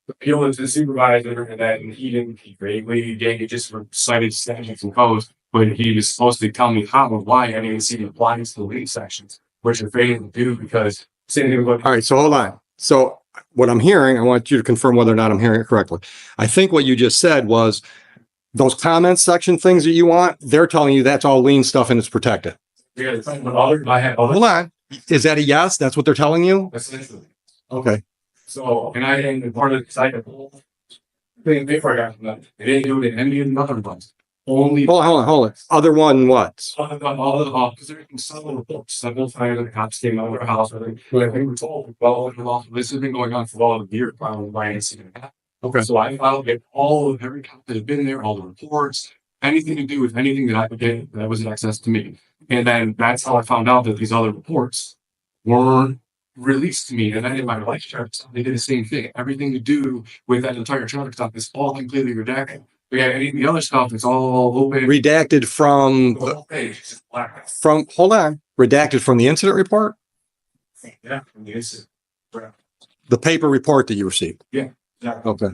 appealing to the supervisor and that and he vaguely gave just cited statutes and codes, but he was supposed to tell me how and why I didn't even see the applies to the lead sections, which are failing to do because All right, so hold on. So what I'm hearing, I want you to confirm whether or not I'm hearing it correctly. I think what you just said was those comments section things that you want, they're telling you that's all lien stuff and it's protected. yeah, I had other Hold on. Is that a yes? That's what they're telling you? essentially. Okay. So, and part of the site of the whole thing they forgot from that. They didn't do it in any of the other ones. Only Hold on. Other one what? all of the because they're in several books. Several times the cops came out of their house. I think we were told, well, this has been going on for all of years. Probably by incident. Okay. So I filed get all of every cop that had been there, all the reports, anything to do with anything that I could get that was access to me. And then that's how I found out that these other reports weren't released to me. And then in my life charts, they did the same thing. Everything to do with that entire traffic stop is all completely redacted. But yeah, any of the other stuff is all open. Redacted from The whole page is black. hold on. Redacted from the incident report? Yeah, from the incident. The paper report that you received. Yeah. Okay.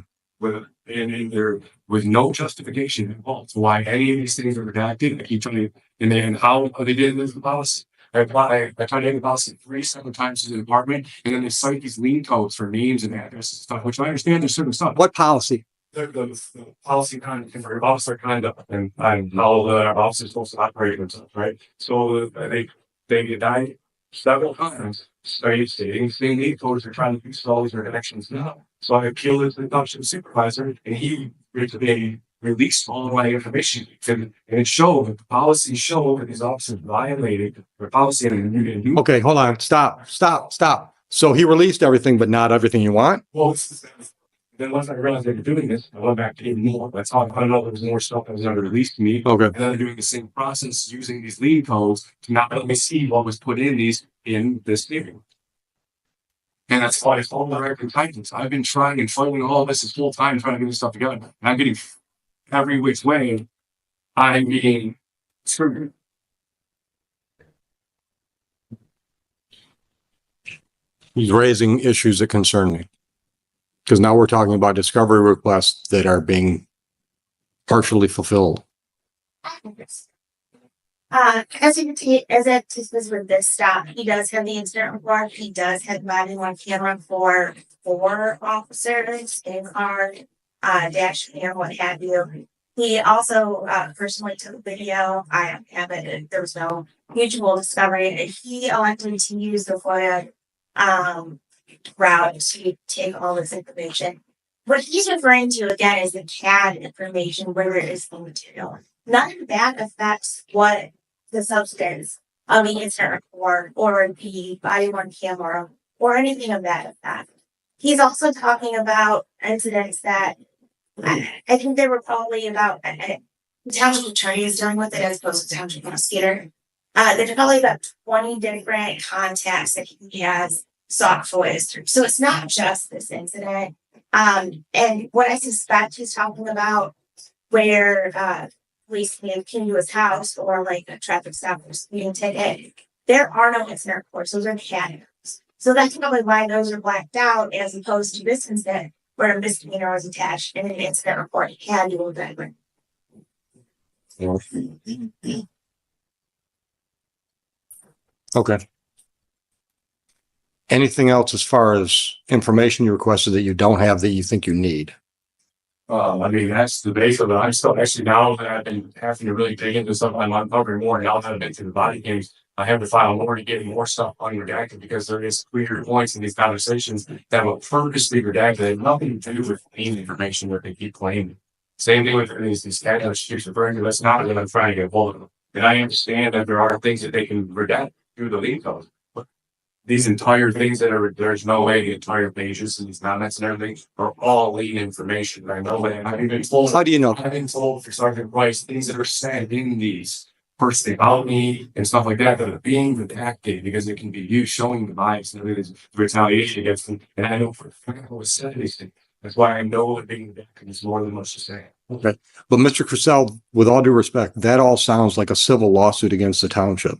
And there was no justification involved for why any of these things are redacted. I keep trying to, and then how they did this policy. I tried to get the policy 3-7 times to the department, and then they cite these lien codes for names and addresses and stuff, which I understand there's certain stuff. What policy? The policy conduct for officer conduct and how the officer is supposed to operate themselves, right? So they denied several times stating saying these codes are trying to use all these connections now. So I appealed it to the township supervisor, and he released all of my information, and it showed that the policy showed that these officers violated the policy. And Okay, hold on. Stop. So he released everything, but not everything you want? well, then once I realized they were doing this, I went back to even more. That's how I found out there was more stuff that was under released to me. Okay. And then they're doing the same process using these lien codes to not let me see what was put in this hearing. And that's why it's all the American Titans. I've been trying and fighting all this full time trying to get this stuff together. And I'm getting every which way I'm being screwed. He's raising issues that concern me. Because now we're talking about discovery requests that are being partially fulfilled. As you can see, as it is with this stop, he does have the incident report. He does have body worn camera for 4 officers in our dash cam, what have you. He also personally took video. I have it. There was no mutual discovery. He elected to use the FOIA route to take all this information. What he's referring to again is the CAD information where there is the material. None of that affects what the substance of the incident report or the body worn camera or anything of that effect. He's also talking about incidents that I think they were probably about the township attorney is dealing with it as opposed to the township prosecutor. There's probably about 20 different contacts that he has sought FOIAs through. So it's not just this incident. And what I suspect he's talking about, where police came to his house or like a traffic stop or speeding ticket, there are no incident reports. Those are categories. So that's probably why those are blacked out, as opposed to this incident where a misdemeanor was attached and an incident report had to have been written. Okay. Anything else as far as information you requested that you don't have that you think you need? I mean, that's the base of it. I'm still actually, now that I've been having to really dig into stuff, I'm uncovering more. Now that I've been through the body cams, I have to file more to get more stuff unredacted because there is clear points in these conversations that will purposely redacted. They have nothing to do with any information that they keep claiming. Same thing with these categories she's referring to. That's not what I'm trying to get hold of. And I understand that there are things that they can redact through the lead code. But these entire things that are, there's no way the entire pages and these comments and everything are all lead information. I know that. I've been told. How do you know? I've been told for Sergeant Price things that are said in these personally about me and stuff like that are being redacted because it can be used showing the bias and everything, the retaliation against them. And I know for a fact what was said in these things. That's why I know that being redacted is more than much to say. Okay. But Mr. Crisell, with all due respect, that all sounds like a civil lawsuit against the township.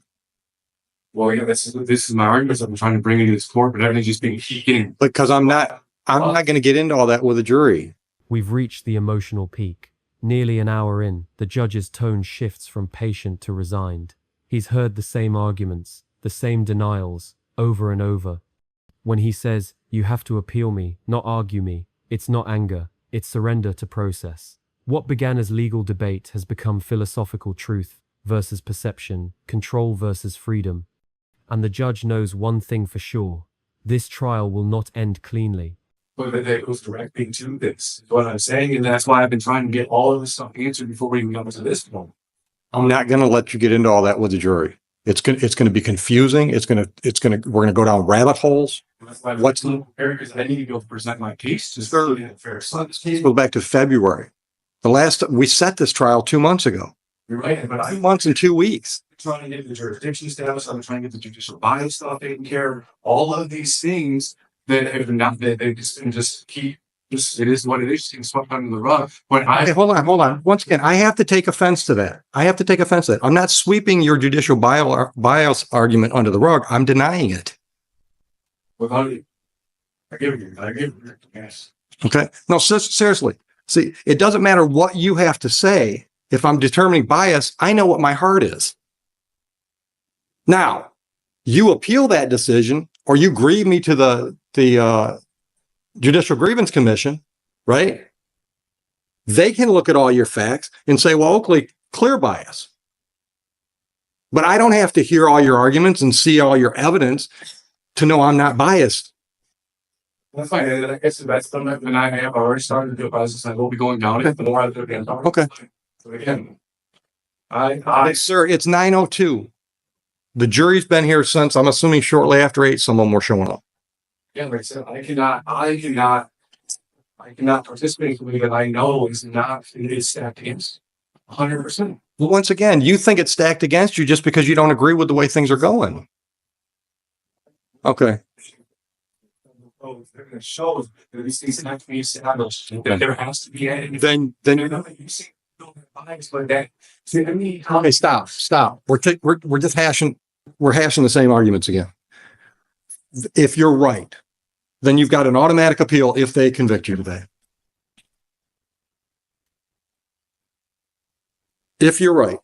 Well, yeah, this is my argument. I'm trying to bring it to this court, but everything's just being getting. Because I'm not going to get into all that with a jury. We've reached the emotional peak. Nearly an hour in, the judge's tone shifts from patient to resigned. He's heard the same arguments, the same denials, over and over. When he says, "You have to appeal me, not argue me," it's not anger, it's surrender to process. What began as legal debate has become philosophical truth versus perception, control versus freedom. And the judge knows one thing for sure: this trial will not end cleanly. But that goes directly to this, is what I'm saying, and that's why I've been trying to get all of this stuff answered before we even come to this point. I'm not going to let you get into all that with the jury. It's going to be confusing. We're going to go down rabbit holes. That's why what's the because I need to be able to present my case to fairly and fair. So this case Go back to February. We set this trial 2 months ago. you're right, but 2 months and 2 weeks. trying to get the jurisdiction status. I'm trying to get the judicial bias stuff taken care of. All of these things that have not that they just keep. Just it is what it is. Things swept under the rug. When Okay, hold on. Once again, I have to take offense to that. I'm not sweeping your judicial bias argument under the rug. I'm denying it. without it, I give you. Yes. Okay. No, seriously. See, it doesn't matter what you have to say. If I'm determining bias, I know what my heart is. Now, you appeal that decision or you grieve me to the Judicial Grievance Commission, right? They can look at all your facts and say, well, Oakley, clear bias. But I don't have to hear all your arguments and see all your evidence to know I'm not biased. That's fine. And I guess that's something that I have already started to do. I was just like, we'll be going down it. The more I do it, Okay. So again, I Sir, it's 9:02. The jury's been here since, I'm assuming, shortly after 8, some of them were showing up. yeah, like I said, I cannot participate in something that I know is stacked against 100%. Well, once again, you think it's stacked against you just because you don't agree with the way things are going. Okay. It shows that these things have to be established. That there has to be any. Then You see, bias like that. See, I mean, okay, stop. We're just hashing the same arguments again. If you're right, then you've got an automatic appeal if they convict you today. If you're right,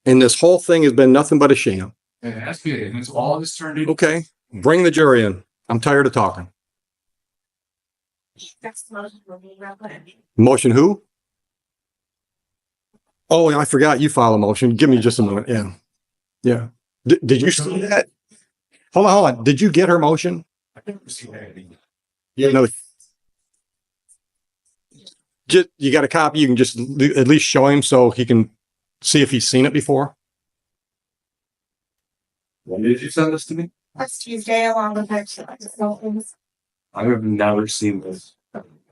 and this whole thing has been nothing but a sham. it has to be, and it's all this turned into. Okay, bring the jury in. I'm tired of talking. That's the motion will be real quick. Motion who? Oh, I forgot you filed a motion. Give me just a moment. Yeah. Did you see that? Hold on. Did you get her motion? I never seen that. Yeah, no. Just, you got a copy. You can just at least show him so he can see if he's seen it before. When did you send this to me? Last Tuesday, along with our consultants. I have never seen this.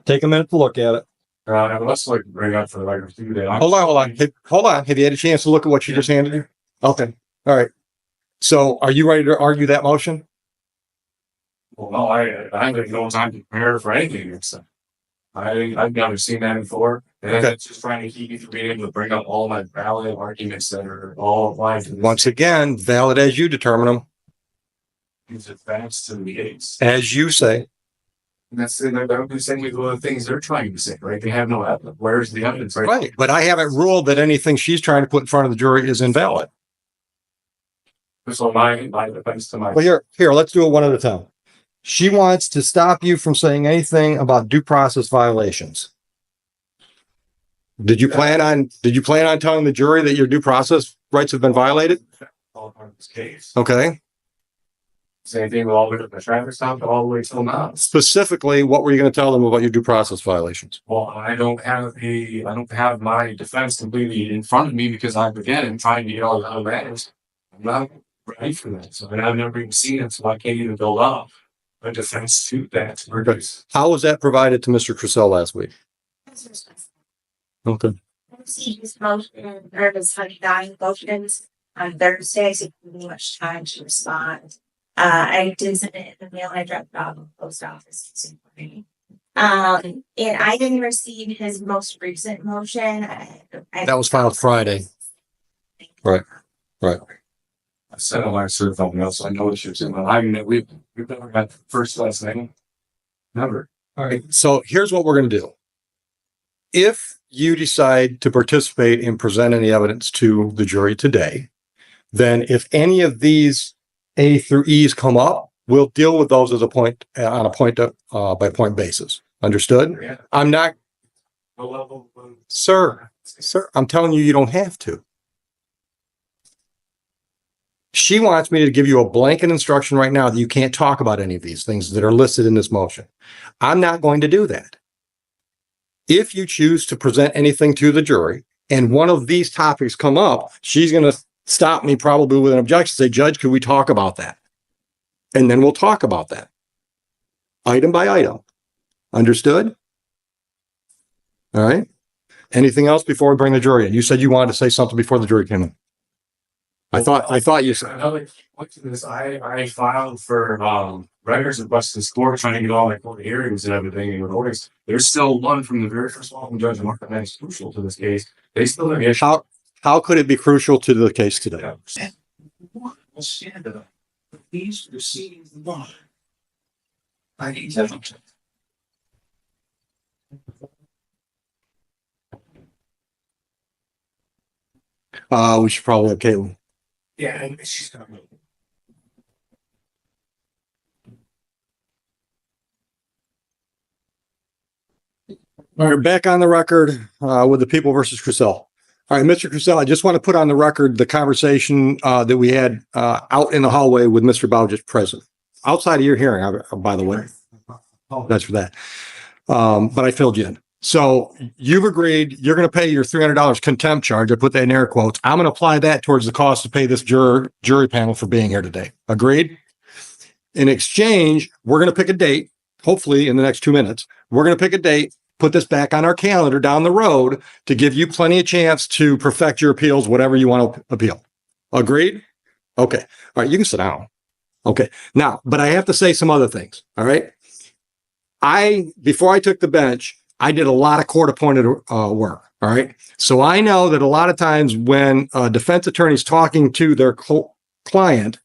Take a minute to look at it. Let's bring up for the record. Hold on. Hold on. Have you had a chance to look at what you just handed me? Okay. All right. So are you ready to argue that motion? Well, no, I haven't no time to prepare for anything. I've never seen that before. And Okay. it's just trying to keep me from being able to bring up all my valid arguments that are all applied to this. Once again, valid as you determine them, These are facts to the case. as you say. And that's they're the same with the things they're trying to say, right? They have no evidence. Where's the evidence, right? Right. But I haven't ruled that anything she's trying to put in front of the jury is invalid. So my defense to my Well, here, let's do it one at a time. She wants to stop you from saying anything about due process violations. Did you plan on telling the jury that your due process rights have been violated? all part of this case. Okay. Same thing with all the traffic stop all the way till now. Specifically, what were you going to tell them about your due process violations? Well, I don't have my defense completely in front of me because I'm trying to get all the other matters. I'm not ready for that. So I've never even seen it, so I can't even build up a defense to that. Okay. How was that provided to Mr. Crusoe last week? Okay. I received his motion or his $100 motions on Thursday, so it gave me much time to respond. I did send it in the mail. I dropped it off at the post office this morning. And I didn't receive his most recent motion. That was filed Friday. Right. I sent my certified mail, so I know what you're saying. I mean, we've never got the first last name. Never. All right. So here's what we're going to do. If you decide to participate and present any evidence to the jury today, then if any of these A through E's come up, we'll deal with those as a point on a point by point basis. Understood? Yeah. I'm not, sir, I'm telling you, you don't have to. She wants me to give you a blanket instruction right now that you can't talk about any of these things that are listed in this motion. I'm not going to do that. If you choose to present anything to the jury and one of these topics come up, she's going to stop me probably with an objection, say, Judge, could we talk about that? And then we'll talk about that. Item by item. Understood? All right. Anything else before we bring the jury in? You said you wanted to say something before the jury came in. I thought you said. Another point to this, I filed for records of Weston's court, trying to get all my court hearings and everything in orders. There's still one from the very first one from Judge Martin that is crucial to this case. They still have issues. How could it be crucial to the case today? These proceedings alone. I need to. We should probably have Caitlin. Yeah, and she's gonna move. All right, back on the record with the People versus Crusoe. All right, Mr. Crusoe, I just want to put on the record the conversation that we had out in the hallway with Mr. Bowditch present. Outside of your hearing, by the way. That's for that. But I filled you in. So you've agreed you're going to pay your $300 contempt charge. I put that in air quotes. I'm going to apply that towards the cost to pay this jury panel for being here today. Agreed? In exchange, we're going to pick a date, hopefully in the next 2 minutes. We're going to pick a date, put this back on our calendar down the road to give you plenty of chance to perfect your appeals, whatever you want to appeal. Agreed? Okay. All right. You can sit down. Okay. Now, but I have to say some other things. All right. Before I took the bench, I did a lot of court appointed work. All right. So I know that a lot of times when a defense attorney is talking to their client,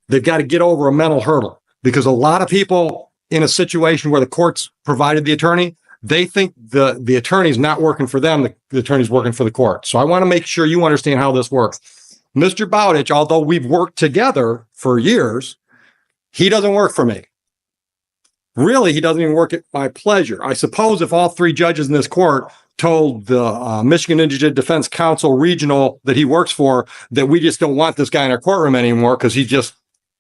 they've got to get over a mental hurdle because a lot of people in a situation where the court's provided the attorney, they think the attorney's not working for them. The attorney's working for the court. So I want to make sure you understand how this works. Mr. Bowditch, although we've worked together for years, he doesn't work for me. Really, he doesn't even work at my pleasure. I suppose if all three judges in this court told the Michigan Indigent Defense Council Regional that he works for that we just don't want this guy in our courtroom anymore because he's just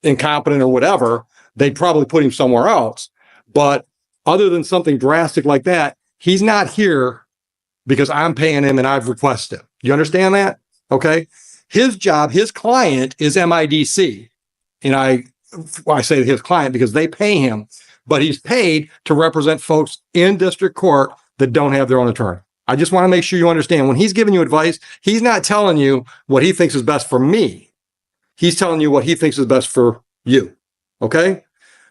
incompetent or whatever, they'd probably put him somewhere else. But other than something drastic like that, he's not here because I'm paying him and I've requested him. You understand that? Okay. His job, his client is MIDC. And I say his client because they pay him, but he's paid to represent folks in district court that don't have their own attorney. I just want to make sure you understand when he's giving you advice, he's not telling you what he thinks is best for me. He's telling you what he thinks is best for you. Okay?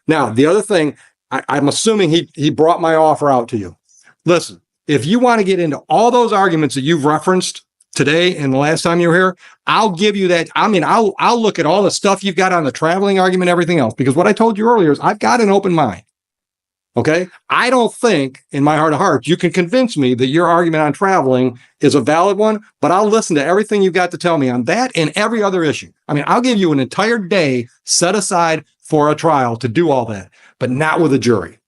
Now, the other thing, I'm assuming he brought my offer out to you. Listen, if you want to get into all those arguments that you've referenced today and the last time you were here, I'll give you that. I mean, I'll look at all the stuff you've got on the traveling argument, everything else, because what I told you earlier is I've got an open mind. Okay. I don't think in my heart of hearts, you can convince me that your argument on traveling is a valid one, but I'll listen to everything you've got to tell me on that and every other issue. I mean, I'll give you an entire day set aside for a trial to do all that, but not with a jury.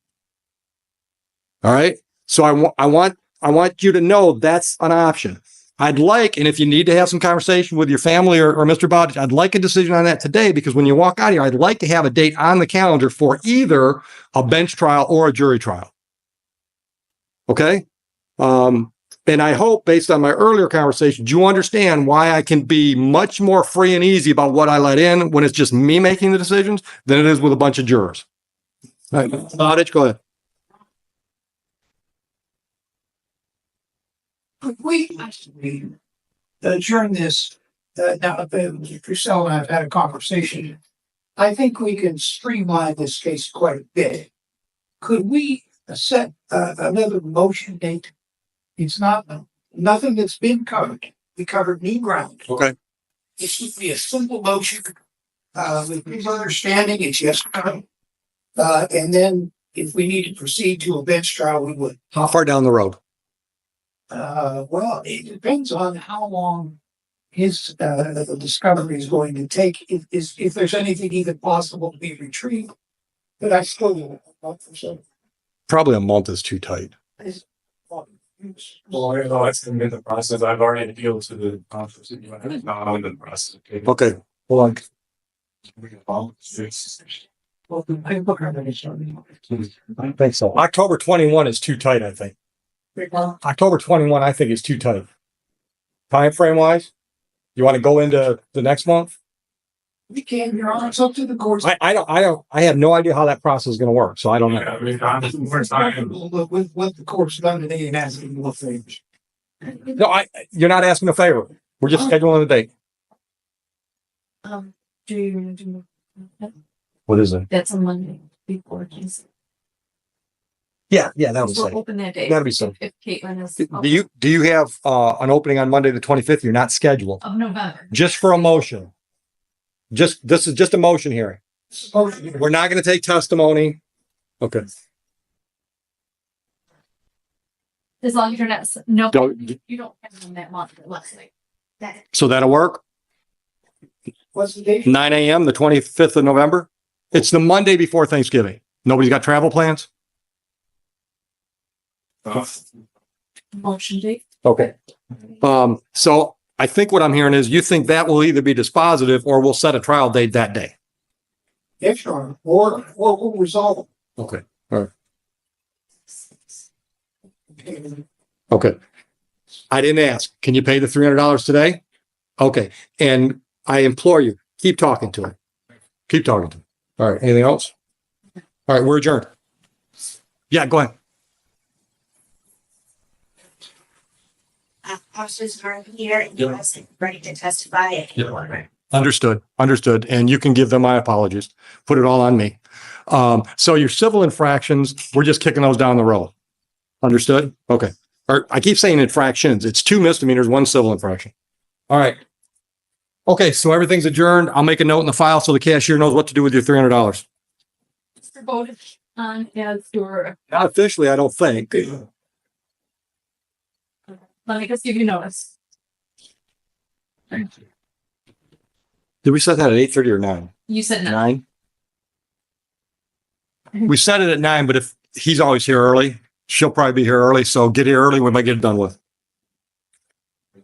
All right. So I want you to know that's an option. I'd like, and if you need to have some conversation with your family or Mr. Bowditch, I'd like a decision on that today, because when you walk out here, I'd like to have a date on the calendar for either a bench trial or a jury trial. Okay? And I hope, based on my earlier conversations, you understand why I can be much more free and easy about what I let in when it's just me making the decisions than it is with a bunch of jurors. All right, Bowditch, go ahead. Could we actually adjourn this? Now, Priscilla and I have had a conversation. I think we can streamline this case quite a bit. Could we set another motion date? It's nothing that's been covered. We covered new ground. Okay. It should be a simple motion with his understanding. It's yes or no. And then if we need to proceed to a bench trial, we would. How far down the road? Well, it depends on how long his the discovery is going to take. If there's anything even possible to be retrieved, but I still Probably a month is too tight. Well, I know that's in the process. I've already appealed to the conference. No, I'm in the process. Okay. Hold on. I think so. October 21 is too tight, I think. October 21, I think, is too tight. Time frame wise, you want to go into the next month? We can, Your Honor. It's up to the courts. I have no idea how that process is going to work, so I don't know. Yeah, I mean, I'm more time. With what the court's done today and asking more favors. No, you're not asking a favor. We're just scheduling a date. Do you do What is it? that's a Monday before Tuesday? Yeah, that'll be We'll safe. open that day. That'll be safe. If Caitlin is. Do you have an opening on Monday the 25th? You're not scheduled. Of November. Just for a motion. This is just a motion hearing. We're not going to take testimony. Okay. As long as you're not, no, Don't- you don't have them that month, let's say. So that'll work? What's the date? 9 a.m. the 25th of November? It's the Monday before Thanksgiving. Nobody's got travel plans? Motion date. Okay. So I think what I'm hearing is you think that will either be dispositive or we'll set a trial date that day. Yes, Your Honor. Or we'll resolve Okay. All right. it. Okay. I didn't ask. Can you pay the $300 today? Okay. And I implore you, keep talking to him. Keep talking to him. All right. Anything else? All right. We're adjourned. Yeah, go ahead. Officers are here and you guys are ready to testify if you want. Understood. And you can give them my apologies. Put it all on me. So your civil infractions, we're just kicking those down the road. Understood? Okay. Or I keep saying infractions. It's 2 misdemeanors, 1 civil infraction. All right. Okay. So everything's adjourned. I'll make a note in the file so the cashier knows what to do with your $300. Mr. Bowditch on as your, Not officially, I don't think. let me just give you notice. Did we set that at 8:30 or 9? You said no. 9? We set it at 9, but if he's always here early, she'll probably be here early. So get here early. We might get it done with.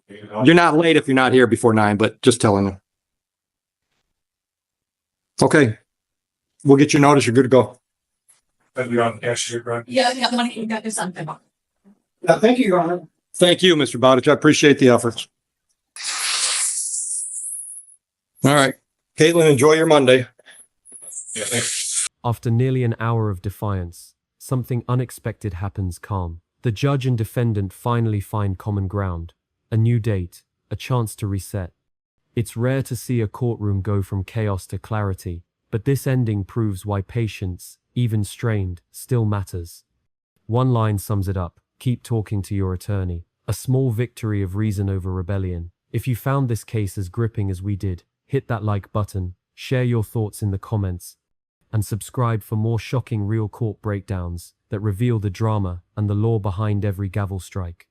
You're not late if you're not here before 9, but just telling them. Okay. We'll get your notice. You're good to go. Yeah, yeah, money, you got to do something. Thank you, Your Honor. Thank you, Mr. Bowditch. I appreciate the efforts. All right. Caitlin, enjoy your Monday. Yeah, thanks. After nearly an hour of defiance, something unexpected happens calm. The judge and defendant finally find common ground. A new date, a chance to reset. It's rare to see a courtroom go from chaos to clarity, but this ending proves why patience, even strained, still matters. One line sums it up: keep talking to your attorney. A small victory of reason over rebellion. If you found this case as gripping as we did, hit that like button, share your thoughts in the comments, and subscribe for more shocking real court breakdowns that reveal the drama and the law behind every gavel strike.